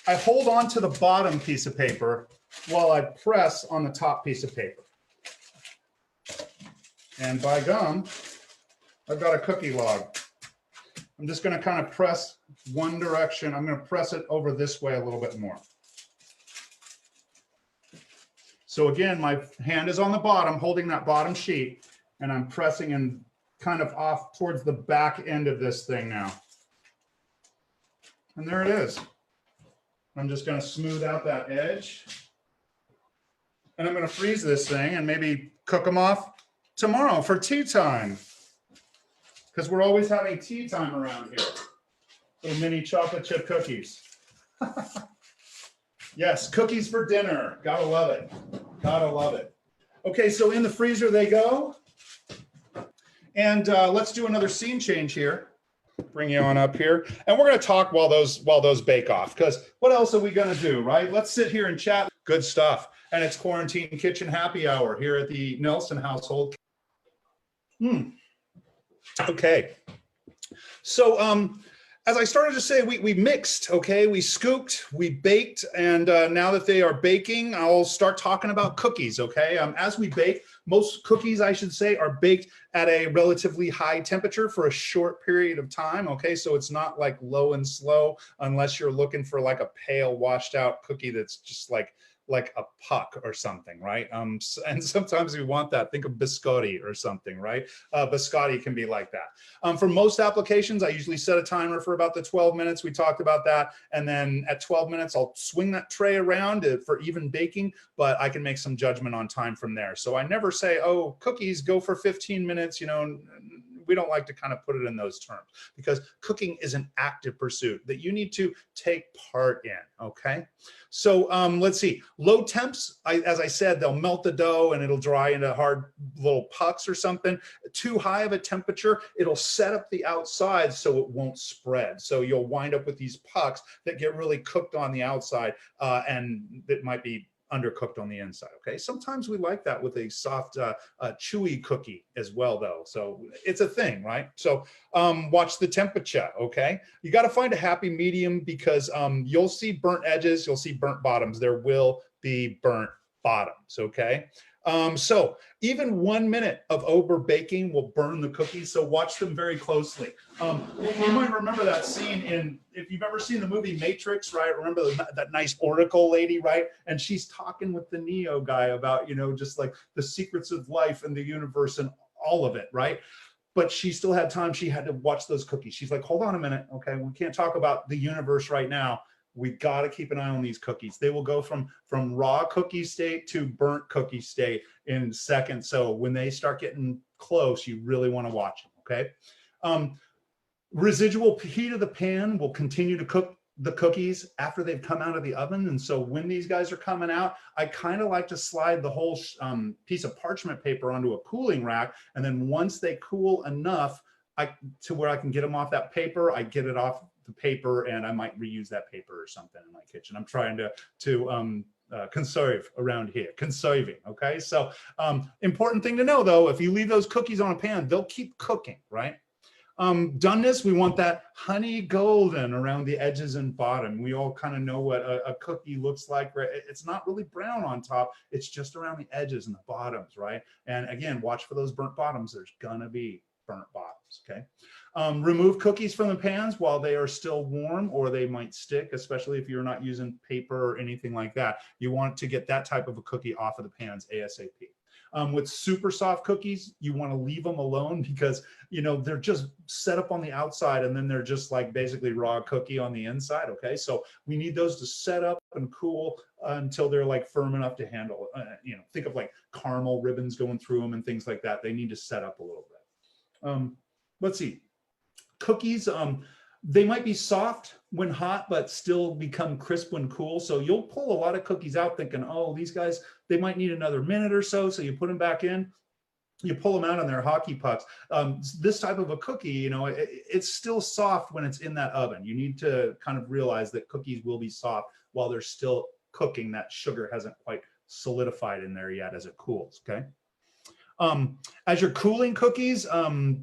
I hold on to the bottom piece of paper while I press on the top piece of paper. And by gum, I've got a cookie log. I'm just going to kind of press one direction. I'm going to press it over this way a little bit more. So again, my hand is on the bottom, holding that bottom sheet, and I'm pressing in kind of off towards the back end of this thing now. And there it is. I'm just going to smooth out that edge. And I'm going to freeze this thing and maybe cook them off tomorrow for tea time. Because we're always having tea time around here. Little mini chocolate chip cookies. Yes, cookies for dinner. Gotta love it. Gotta love it. Okay, so in the freezer they go. And let's do another scene change here. Bring you on up here. And we're gonna talk while those bake off. Because what else are we gonna do, right? Let's sit here and chat. Good stuff. And it's Quarantine Kitchen Happy Hour here at the Nelson household. Okay, so as I started to say, we mixed, okay? We scooped, we baked, and now that they are baking, I'll start talking about cookies, okay? As we bake, most cookies, I should say, are baked at a relatively high temperature for a short period of time, okay? So it's not like low and slow unless you're looking for like a pale, washed out cookie that's just like a puck or something, right? And sometimes we want that. Think of biscotti or something, right? Biscotti can be like that. For most applications, I usually set a timer for about the 12 minutes. We talked about that. And then at 12 minutes, I'll swing that tray around for even baking, but I can make some judgment on time from there. So I never say, oh, cookies go for 15 minutes, you know. We don't like to kind of put it in those terms because cooking is an active pursuit that you need to take part in, okay? So let's see, low temps, as I said, they'll melt the dough and it'll dry into hard little pucks or something. Too high of a temperature, it'll set up the outside so it won't spread. So you'll wind up with these pucks that get really cooked on the outside and that might be undercooked on the inside, okay? Sometimes we like that with a soft, chewy cookie as well, though. So it's a thing, right? So watch the temperature, okay? You got to find a happy medium because you'll see burnt edges, you'll see burnt bottoms. There will be burnt bottoms, okay? So even 1 minute of over baking will burn the cookies, so watch them very closely. You might remember that scene in, if you've ever seen the movie Matrix, right? Remember that nice oracle lady, right? And she's talking with the Neo guy about, you know, just like the secrets of life and the universe and all of it, right? But she still had time. She had to watch those cookies. She's like, hold on a minute, okay? We can't talk about the universe right now. We got to keep an eye on these cookies. They will go from raw cookie state to burnt cookie state in seconds. So when they start getting close, you really want to watch them, okay? Residual heat of the pan will continue to cook the cookies after they've come out of the oven. And so when these guys are coming out, I kind of like to slide the whole piece of parchment paper onto a cooling rack. And then once they cool enough to where I can get them off that paper, I get it off the paper and I might reuse that paper or something in my kitchen. I'm trying to conserve around here, conserving, okay? So important thing to know though, if you leave those cookies on a pan, they'll keep cooking, right? Doneness, we want that honey golden around the edges and bottom. We all kind of know what a cookie looks like, right? It's not really brown on top. It's just around the edges and the bottoms, right? And again, watch for those burnt bottoms. There's gonna be burnt bottoms, okay? Remove cookies from the pans while they are still warm, or they might stick, especially if you're not using paper or anything like that. You want to get that type of a cookie off of the pans ASAP. With super soft cookies, you want to leave them alone because, you know, they're just set up on the outside and then they're just like basically raw cookie on the inside, okay? So we need those to set up and cool until they're like firm enough to handle, you know, think of like caramel ribbons going through them and things like that. They need to set up a little bit. Let's see. Cookies, they might be soft when hot, but still become crisp when cool. So you'll pull a lot of cookies out thinking, oh, these guys, they might need another minute or so. So you put them back in, you pull them out and they're hockey pucks. This type of a cookie, you know, it's still soft when it's in that oven. You need to kind of realize that cookies will be soft while they're still cooking. That sugar hasn't quite solidified in there yet as it cools, okay? As you're cooling cookies,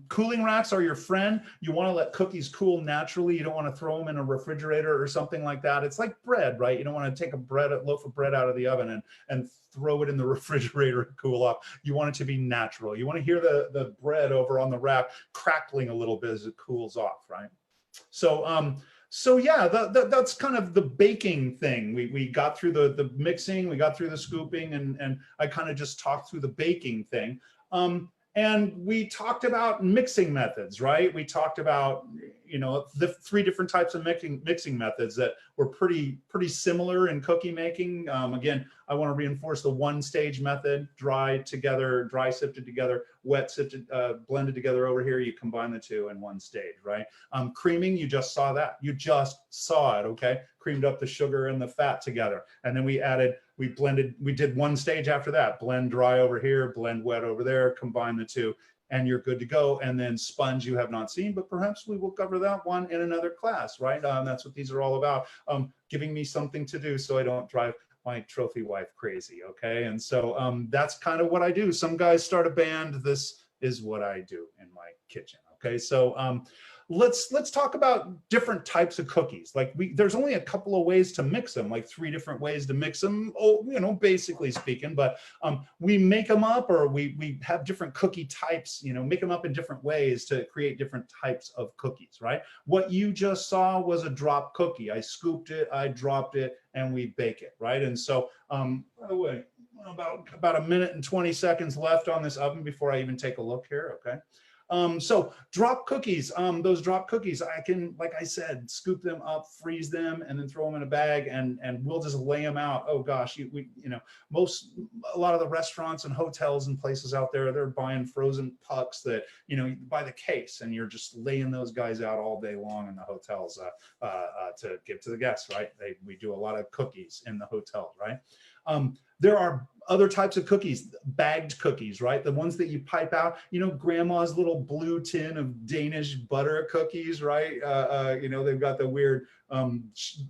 cooling racks are your friend. You want to let cookies cool naturally. You don't want to throw them in a refrigerator or something like that. It's like bread, right? You don't want to take a loaf of bread out of the oven and throw it in the refrigerator to cool off. You want it to be natural. You want to hear the bread over on the rack crackling a little bit as it cools off, right? So yeah, that's kind of the baking thing. We got through the mixing, we got through the scooping, and I kind of just talked through the baking thing. And we talked about mixing methods, right? We talked about, you know, the 3 different types of mixing methods that were pretty similar in cookie making. Again, I want to reinforce the 1-stage method: dry sifted together, wet sifted, blended together over here. You combine the 2 in 1 stage, right? Creaming, you just saw that. You just saw it, okay? Creamed up the sugar and the fat together. And then we blended, we did 1 stage after that: blend dry over here, blend wet over there, combine the 2, and you're good to go. And then sponge, you have not seen, but perhaps we will cover that one in another class, right? That's what these are all about, giving me something to do so I don't drive my trophy wife crazy, okay? And so that's kind of what I do. Some guys start a band. This is what I do in my kitchen, okay? So let's talk about different types of cookies. Like there's only a couple of ways to mix them, like 3 different ways to mix them, you know, basically speaking, but we make them up, or we have different cookie types, you know, make them up in different ways to create different types of cookies, right? What you just saw was a drop cookie. I scooped it, I dropped it, and we bake it, right? And so, by the way, about a minute and 20 seconds left on this oven before I even take a look here, okay? So drop cookies, those drop cookies, I can, like I said, scoop them up, freeze them, and then throw them in a bag, and we'll just lay them out. Oh gosh, you know, a lot of the restaurants and hotels and places out there, they're buying frozen pucks that, you know, you buy the case, and you're just laying those guys out all day long in the hotels to give to the guests, right? We do a lot of cookies in the hotels, right? There are other types of cookies, bagged cookies, right? The ones that you pipe out, you know, grandma's little blue tin of Danish butter cookies, right? You know, they've got the weird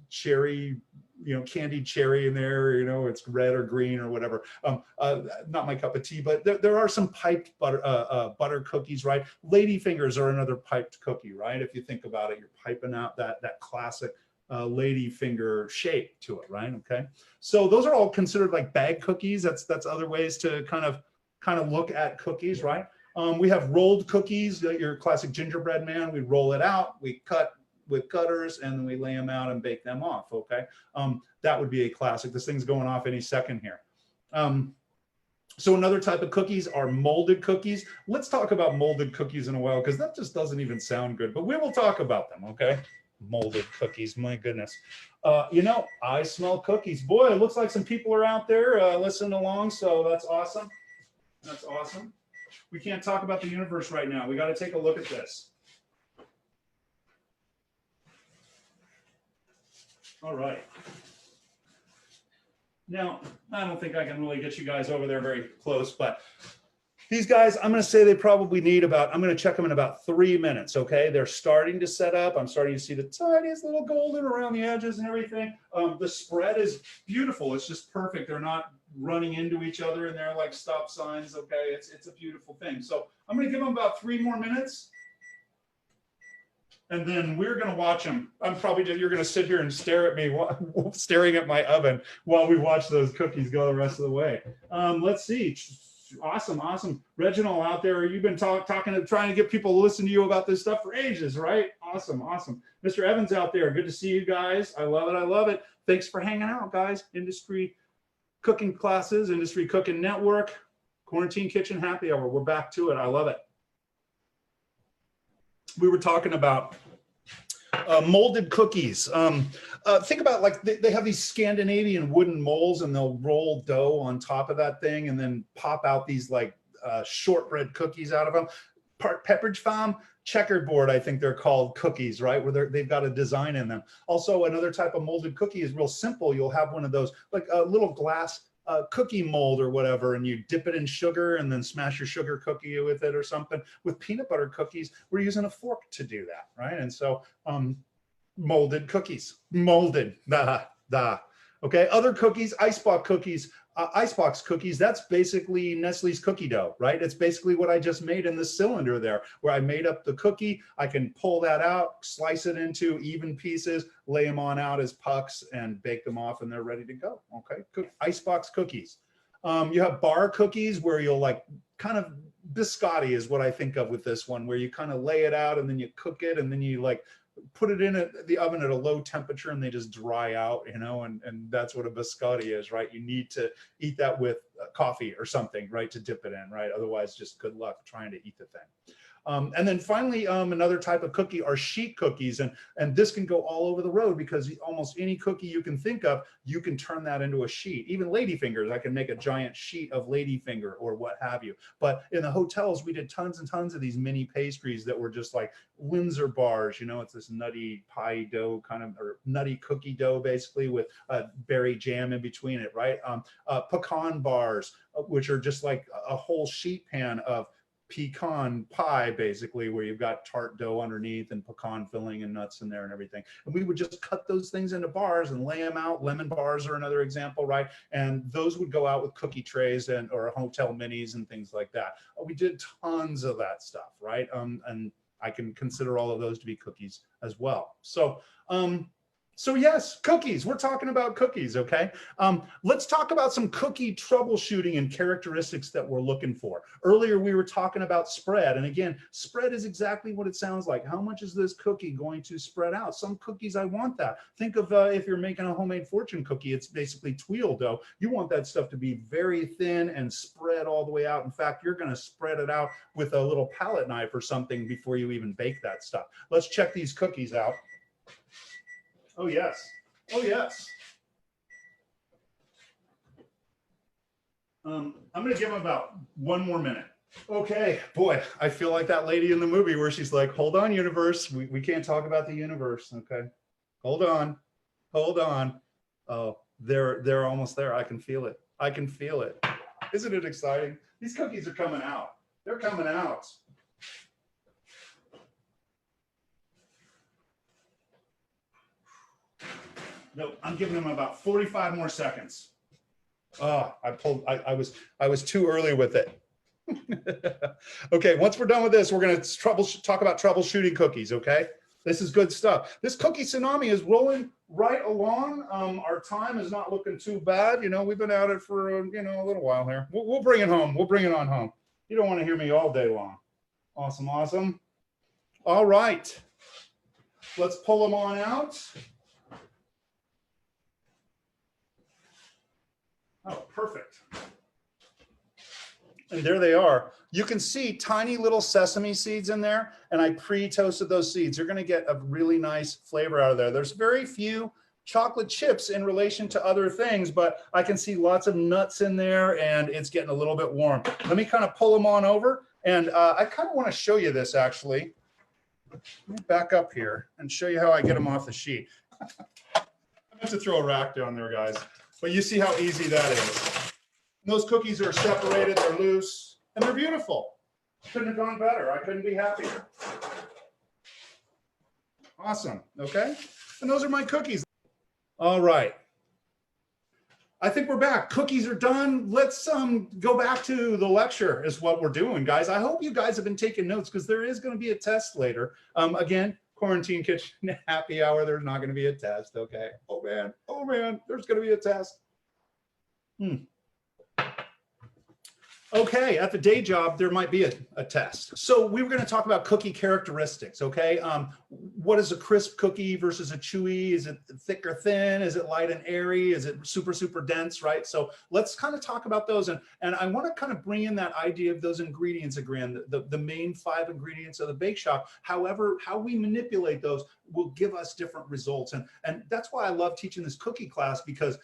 cherry, you know, candied cherry in there, you know, it's red or green or whatever. Not my cup of tea, but there are some piped butter cookies, right? Ladyfingers are another piped cookie, right? If you think about it, you're piping out that classic ladyfinger shape to it, right? Okay, so those are all considered like bag cookies. That's other ways to kind of look at cookies, right? We have rolled cookies, your classic gingerbread man. We roll it out, we cut with cutters, and then we lay them out and bake them off, okay? That would be a classic. This thing's going off any second here. So another type of cookies are molded cookies. Let's talk about molded cookies in a while, because that just doesn't even sound good, but we will talk about them, okay? Molded cookies, my goodness. You know, I smell cookies. Boy, it looks like some people are out there listening along, so that's awesome. That's awesome. We can't talk about the universe right now. We got to take a look at this. All right. Now, I don't think I can really get you guys over there very close, but these guys, I'm going to say they probably need about, I'm going to check them in about 3 minutes, okay? They're starting to set up. I'm starting to see the tiniest little golden around the edges and everything. The spread is beautiful. It's just perfect. They're not running into each other and they're like stop signs, okay? It's a beautiful thing. So I'm going to give them about 3 more minutes. And then we're going to watch them. You're going to sit here and stare at me, staring at my oven while we watch those cookies go the rest of the way. Let's see. Awesome, awesome. Reginald out there, you've been trying to get people to listen to you about this stuff for ages, right? Awesome, awesome. Mr. Evans out there, good to see you guys. I love it, I love it. Thanks for hanging out, guys. Industry cooking classes, Industry Cooking Network, Quarantine Kitchen Happy Hour. We're back to it. I love it. We were talking about molded cookies. Think about, like, they have these Scandinavian wooden molds, and they'll roll dough on top of that thing and then pop out these like shortbread cookies out of them. Pepperidge Farm checkerboard, I think they're called, cookies, right? Where they've got a design in them. Also, another type of molded cookie is real simple. You'll have one of those, like a little glass cookie mold or whatever, and you dip it in sugar and then smash your sugar cookie with it or something. With peanut butter cookies, we're using a fork to do that, right? And so molded cookies, molded, okay. Other cookies, icebox cookies, that's basically Nestle's cookie dough, right? It's basically what I just made in the cylinder there, where I made up the cookie. I can pull that out, slice it into even pieces, lay them on out as pucks, and bake them off, and they're ready to go. Okay, icebox cookies. You have bar cookies, where you'll like kind of biscotti is what I think of with this one, where you kind of lay it out and then you cook it, and then you like put it in the oven at a low temperature, and they just dry out, you know, and that's what a biscotti is, right? You need to eat that with coffee or something, right, to dip it in, right? Otherwise, just good luck trying to eat the thing. And then finally, another type of cookie are sheet cookies. And this can go all over the road, because almost any cookie you can think of, you can turn that into a sheet. Even Ladyfingers, I can make a giant sheet of Ladyfinger or what have you. But in the hotels, we did tons and tons of these mini pastries that were just like Windsor bars. You know, it's this nutty pie dough kind of, or nutty cookie dough, basically, with berry jam in between it, right? Pecan bars, which are just like a whole sheet pan of pecan pie, basically, where you've got tart dough underneath and pecan filling and nuts in there and everything. And we would just cut those things into bars and lay them out. Lemon bars are another example, right? And those would go out with cookie trays or hotel minis and things like that. We did tons of that stuff, right? And I can consider all of those to be cookies as well. So yes, cookies. We're talking about cookies, okay? Let's talk about some cookie troubleshooting and characteristics that we're looking for. Earlier, we were talking about spread. And again, spread is exactly what it sounds like. How much is this cookie going to spread out? Some cookies, I want that. Think of if you're making a homemade fortune cookie, it's basically tuile dough. You want that stuff to be very thin and spread all the way out. In fact, you're going to spread it out with a little palette knife or something before you even bake that stuff. Let's check these cookies out. Oh, yes. Oh, yes. I'm going to give them about 1 more minute. Okay, boy, I feel like that lady in the movie where she's like, hold on, universe. We can't talk about the universe, okay? Hold on. Hold on. Oh, they're almost there. I can feel it. I can feel it. Isn't it exciting? These cookies are coming out. They're coming out. No, I'm giving them about 45 more seconds. Oh, I was too early with it. Okay, once we're done with this, we're going to talk about troubleshooting cookies, okay? This is good stuff. This cookie tsunami is rolling right along. Our time is not looking too bad. You know, we've been at it for, a little while here. We'll bring it home. We'll bring it on home. You don't want to hear me all day long. Awesome, awesome. All right. Let's pull them on out. Oh, perfect. And there they are. You can see tiny little sesame seeds in there, and I pre-toasted those seeds. You're going to get a really nice flavor out of there. There's very few chocolate chips in relation to other things, but I can see lots of nuts in there, and it's getting a little bit warm. Let me kind of pull them on over, and I kind of want to show you this, actually. Let me back up here and show you how I get them off the sheet. I have to throw a rack down there, guys. But you see how easy that is. Those cookies are separated, they're loose, and they're beautiful. Couldn't have gone better. I couldn't be happier. Awesome, okay? And those are my cookies. All right. I think we're back. Cookies are done. Let's go back to the lecture is what we're doing, guys. I hope you guys have been taking notes, because there is going to be a test later. Again, quarantine kitchen happy hour. There's not going to be a test. Okay. Oh man, there's going to be a test. Okay, at the day job, there might be a test. So we were going to talk about cookie characteristics, okay? What is a crisp cookie versus a chewy? Is it thick or thin? Is it light and airy? Is it super, super dense, right? So let's kind of talk about those. And I want to kind of bring in that idea of those ingredients again, the main 5 ingredients of the bake shop. However, how we manipulate those will give us different results. And that's why I love teaching this cookie class, because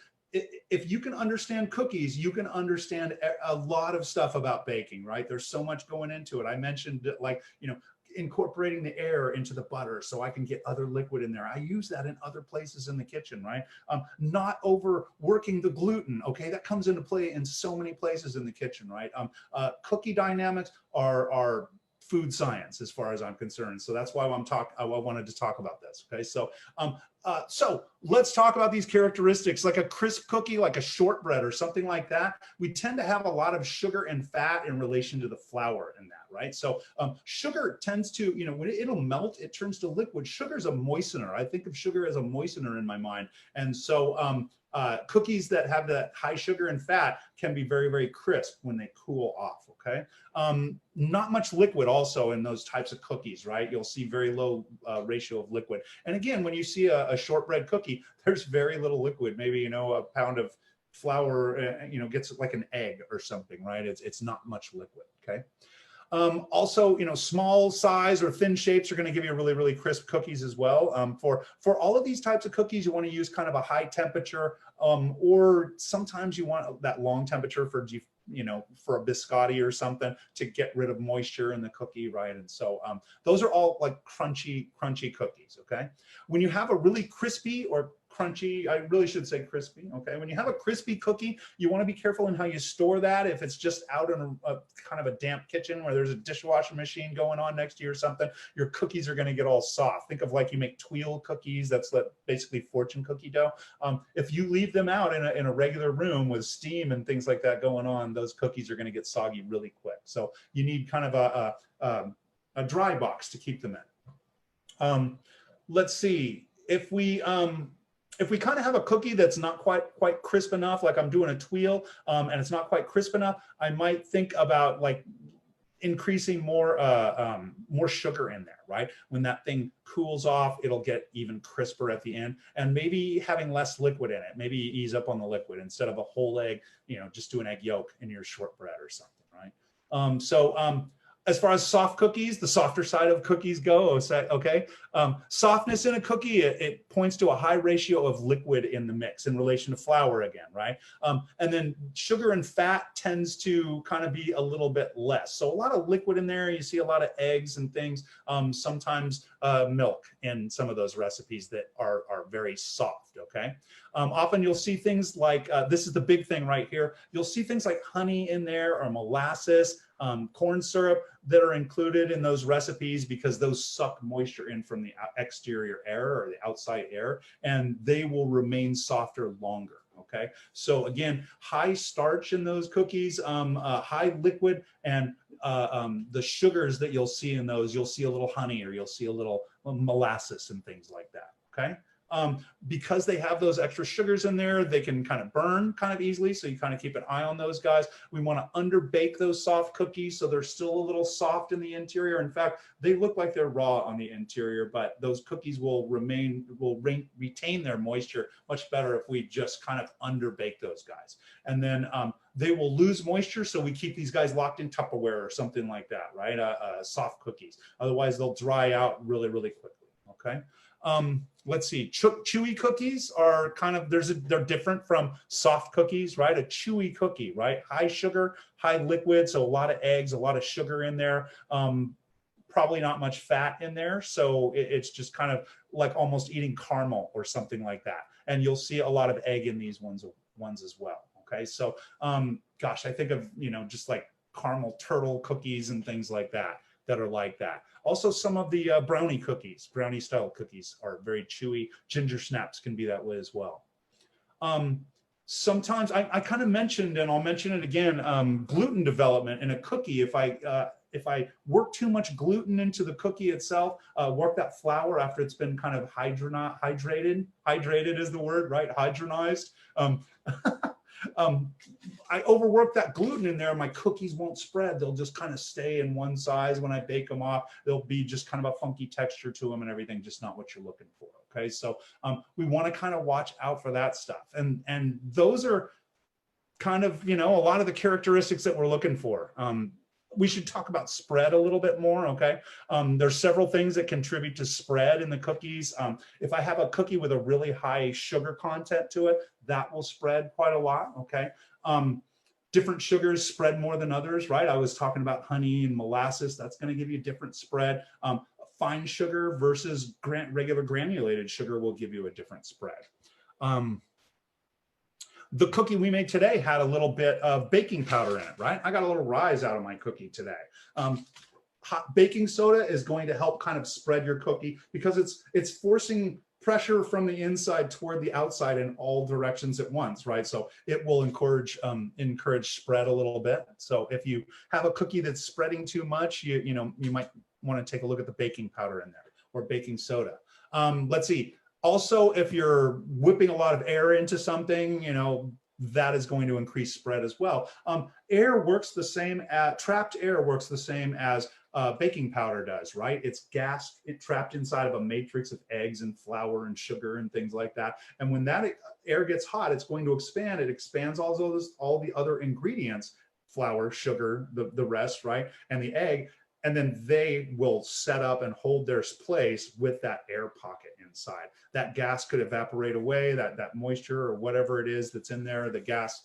if you can understand cookies, you can understand a lot of stuff about baking, right? There's so much going into it. I mentioned, like, you know, incorporating the air into the butter so I can get other liquid in there. I use that in other places in the kitchen, right? Not overworking the gluten, okay? That comes into play in so many places in the kitchen, right? Cookie dynamics are food science as far as I'm concerned. So that's why I wanted to talk about this, okay? So let's talk about these characteristics. Like a crisp cookie, like a shortbread or something like that, we tend to have a lot of sugar and fat in relation to the flour in that, right? So sugar tends to, you know, when it'll melt, it turns to liquid. Sugar is a moistener. I think of sugar as a moistener in my mind. And so cookies that have the high sugar and fat can be very, very crisp when they cool off, okay? Not much liquid also in those types of cookies, right? You'll see very low ratio of liquid. And again, when you see a shortbread cookie, there's very little liquid. Maybe, you know, a pound of flour, you know, gets like an egg or something, right? It's not much liquid, okay? Also, you know, small size or thin shapes are going to give you really, really crisp cookies as well. For all of these types of cookies, you want to use kind of a high temperature, or sometimes you want that long temperature for, you know, for a biscotti or something to get rid of moisture in the cookie, right? And so those are all like crunchy cookies, okay? When you have a really crispy or crunchy, I really should say crispy, okay? When you have a crispy cookie, you want to be careful in how you store that. If it's just out in a kind of a damp kitchen where there's a dishwasher machine going on next to you or something, your cookies are going to get all soft. Think of like you make tuile cookies, that's basically fortune cookie dough. If you leave them out in a regular room with steam and things like that going on, those cookies are going to get soggy really quick. So you need kind of a dry box to keep them in. Let's see, if we kind of have a cookie that's not quite crisp enough, like I'm doing a tuile, and it's not quite crisp enough, I might think about like increasing more sugar in there, right? When that thing cools off, it'll get even crisper at the end, and maybe having less liquid in it. Maybe ease up on the liquid instead of a whole egg, you know, just do an egg yolk in your shortbread or something, right? As far as soft cookies, the softer side of cookies go, okay? Softness in a cookie, it points to a high ratio of liquid in the mix in relation to flour again, right? And then sugar and fat tends to kind of be a little bit less. So a lot of liquid in there, you see a lot of eggs and things, sometimes milk in some of those recipes that are very soft, okay? Often you'll see things like, this is the big thing right here, you'll see things like honey in there or molasses, corn syrup that are included in those recipes because those suck moisture in from the exterior air or the outside air, and they will remain softer longer, okay? So again, high starch in those cookies, high liquid, and the sugars that you'll see in those, you'll see a little honey or you'll see a little molasses and things like that, okay? Because they have those extra sugars in there, they can kind of burn kind of easily. So you kind of keep an eye on those guys. We want to underbake those soft cookies so they're still a little soft in the interior. In fact, they look like they're raw on the interior, but those cookies will retain their moisture much better if we just kind of underbake those guys. And then they will lose moisture, so we keep these guys locked in Tupperware or something like that, right? Soft cookies. Otherwise, they'll dry out really, really quickly, okay? Let's see, chewy cookies are kind of, they're different from soft cookies, right? A chewy cookie, right? High sugar, high liquid, so a lot of eggs, a lot of sugar in there, probably not much fat in there. So it's just kind of like almost eating caramel or something like that. And you'll see a lot of egg in these ones as well, okay? So, gosh, I think of, you know, just like caramel turtle cookies and things like that are like that. Also, some of the brownie cookies, brownie style cookies are very chewy. Ginger snaps can be that way as well. Sometimes I kind of mentioned, and I'll mention it again, gluten development in a cookie. If if I work too much gluten into the cookie itself, work that flour after it's been kind of hydrated is the word, right? Hydronized. I overwork that gluten in there, my cookies won't spread. They'll just kind of stay in one size when I bake them off. They'll be just kind of a funky texture to them and everything, just not what you're looking for. Okay, so we want to kind of watch out for that stuff. And those are kind of, you know, a lot of the characteristics that we're looking for. We should talk about spread a little bit more, okay? There's several things that contribute to spread in the cookies. If I have a cookie with a really high sugar content to it, that will spread quite a lot, okay? Different sugars spread more than others, right? I was talking about honey and molasses. That's going to give you a different spread. Fine sugar versus regular granulated sugar will give you a different spread. The cookie we made today had a little bit of baking powder in it, right? I got a little rise out of my cookie today. Hot baking soda is going to help kind of spread your cookie because it's forcing pressure from the inside toward the outside in all directions at once, right? So it will encourage spread a little bit. So if you have a cookie that's spreading too much, you might want to take a look at the baking powder in there or baking soda. Let's see. Also, if you're whipping a lot of air into something, you know, that is going to increase spread as well. Air works the same as, trapped air works the same as baking powder does, right? It's gas trapped inside of a matrix of eggs and flour and sugar and things like that. And when that air gets hot, it's going to expand. It expands all the other ingredients, flour, sugar, the rest, right? And the egg. And then they will set up and hold their place with that air pocket inside. That gas could evaporate away, that moisture or whatever it is that's in there, the gas,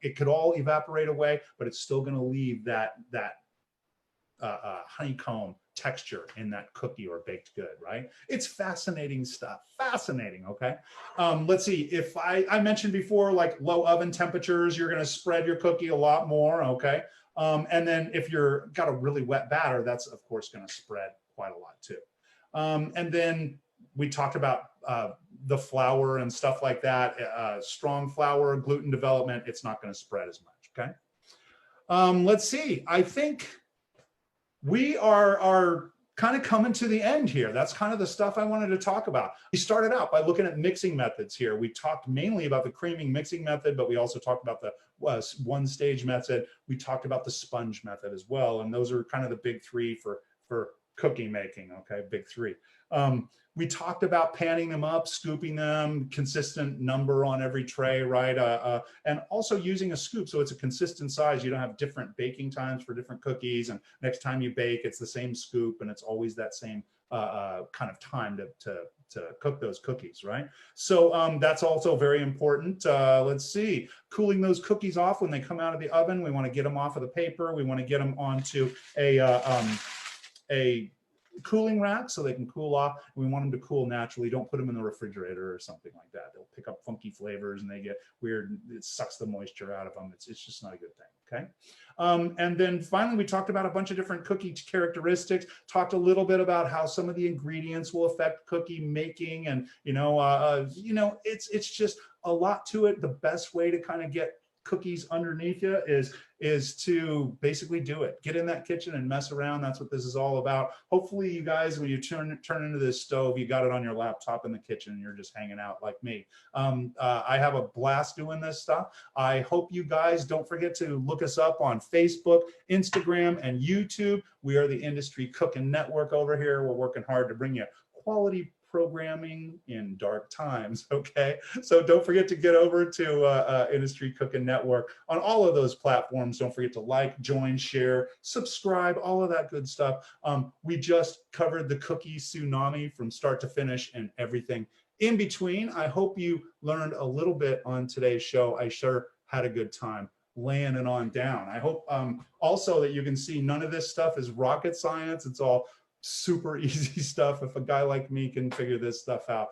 it could all evaporate away, but it's still gonna leave that honeycomb texture in that cookie or baked good, right? It's fascinating stuff, fascinating, okay? Let's see, if I mentioned before, like low oven temperatures, you're gonna spread your cookie a lot more, okay? And then if you're got a really wet batter, that's of course going to spread quite a lot too. And then we talked about the flour and stuff like that. Strong flour, gluten development, it's not going to spread as much, okay? Let's see, I think we are kind of coming to the end here. That's kind of the stuff I wanted to talk about. We started out by looking at mixing methods here. We talked mainly about the creaming mixing method, but we also talked about the one stage method. We talked about the sponge method as well. And those are kind of the big three for cookie making, okay, big three. We talked about panning them up, scooping them, consistent number on every tray, right? And also using a scoop so it's a consistent size. You don't have different baking times for different cookies. And next time you bake, it's the same scoop and it's always that same kind of time to cook those cookies, right? So that's also very important. Let's see, cooling those cookies off when they come out of the oven. We want to get them off of the paper. We want to get them onto a cooling rack so they can cool off. We want them to cool naturally. Don't put them in the refrigerator or something like that. They'll pick up funky flavors and they get weird. It sucks the moisture out of them. It's just not a good thing, okay? And then finally, we talked about a bunch of different cookie characteristics, talked a little bit about how some of the ingredients will affect cookie making. And, it's just a lot to it. The best way to kind of get cookies underneath you is to basically do it. Get in that kitchen and mess around. That's what this is all about. Hopefully you guys, when you turn into this stove, you got it on your laptop in the kitchen and you're just hanging out like me. I have a blast doing this stuff. I hope you guys don't forget to look us up on Facebook, Instagram, and YouTube. We are the Industry Cooking Network over here. We're working hard to bring you quality programming in dark times, okay? So don't forget to get over to Industry Cooking Network on all of those platforms. Don't forget to like, join, share, subscribe, all of that good stuff. We just covered the cookie tsunami from start to finish and everything in between. I hope you learned a little bit on today's show. I sure had a good time laying it on down. I hope also that you can see none of this stuff is rocket science. It's all super easy stuff. If a guy like me can figure this stuff out,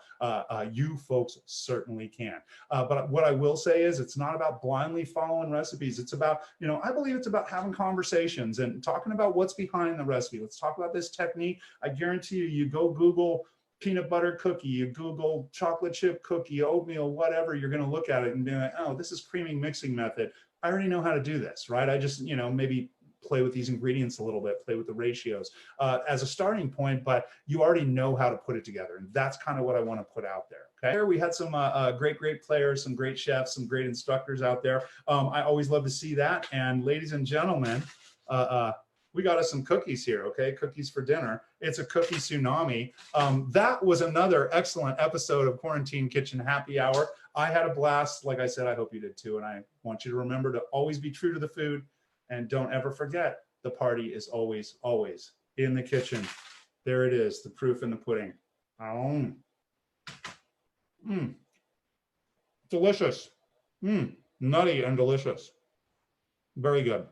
you folks certainly can. But what I will say is it's not about blindly following recipes. It's about, I believe it's about having conversations and talking about what's behind the recipe. Let's talk about this technique. I guarantee you go Google peanut butter cookie, you Google chocolate chip cookie, oatmeal, whatever, you're going to look at it and be like, oh, this is creaming mixing method. I already know how to do this, right? I just, maybe play with these ingredients a little bit, play with the ratios as a starting point, but you already know how to put it together. And that's kind of what I want to put out there. Okay. We had some great players, some great chefs, some great instructors out there. I always love to see that. And ladies and gentlemen, we got us some cookies here, okay? Cookies for dinner. It's a cookie tsunami. That was another excellent episode of Quarantine Kitchen Happy Hour. I had a blast. Like I said, I hope you did too. And I want you to remember to always be true to the food. And don't ever forget, the party is always, always in the kitchen. There it is, the proof in the pudding. Delicious. Nutty and delicious. Very good.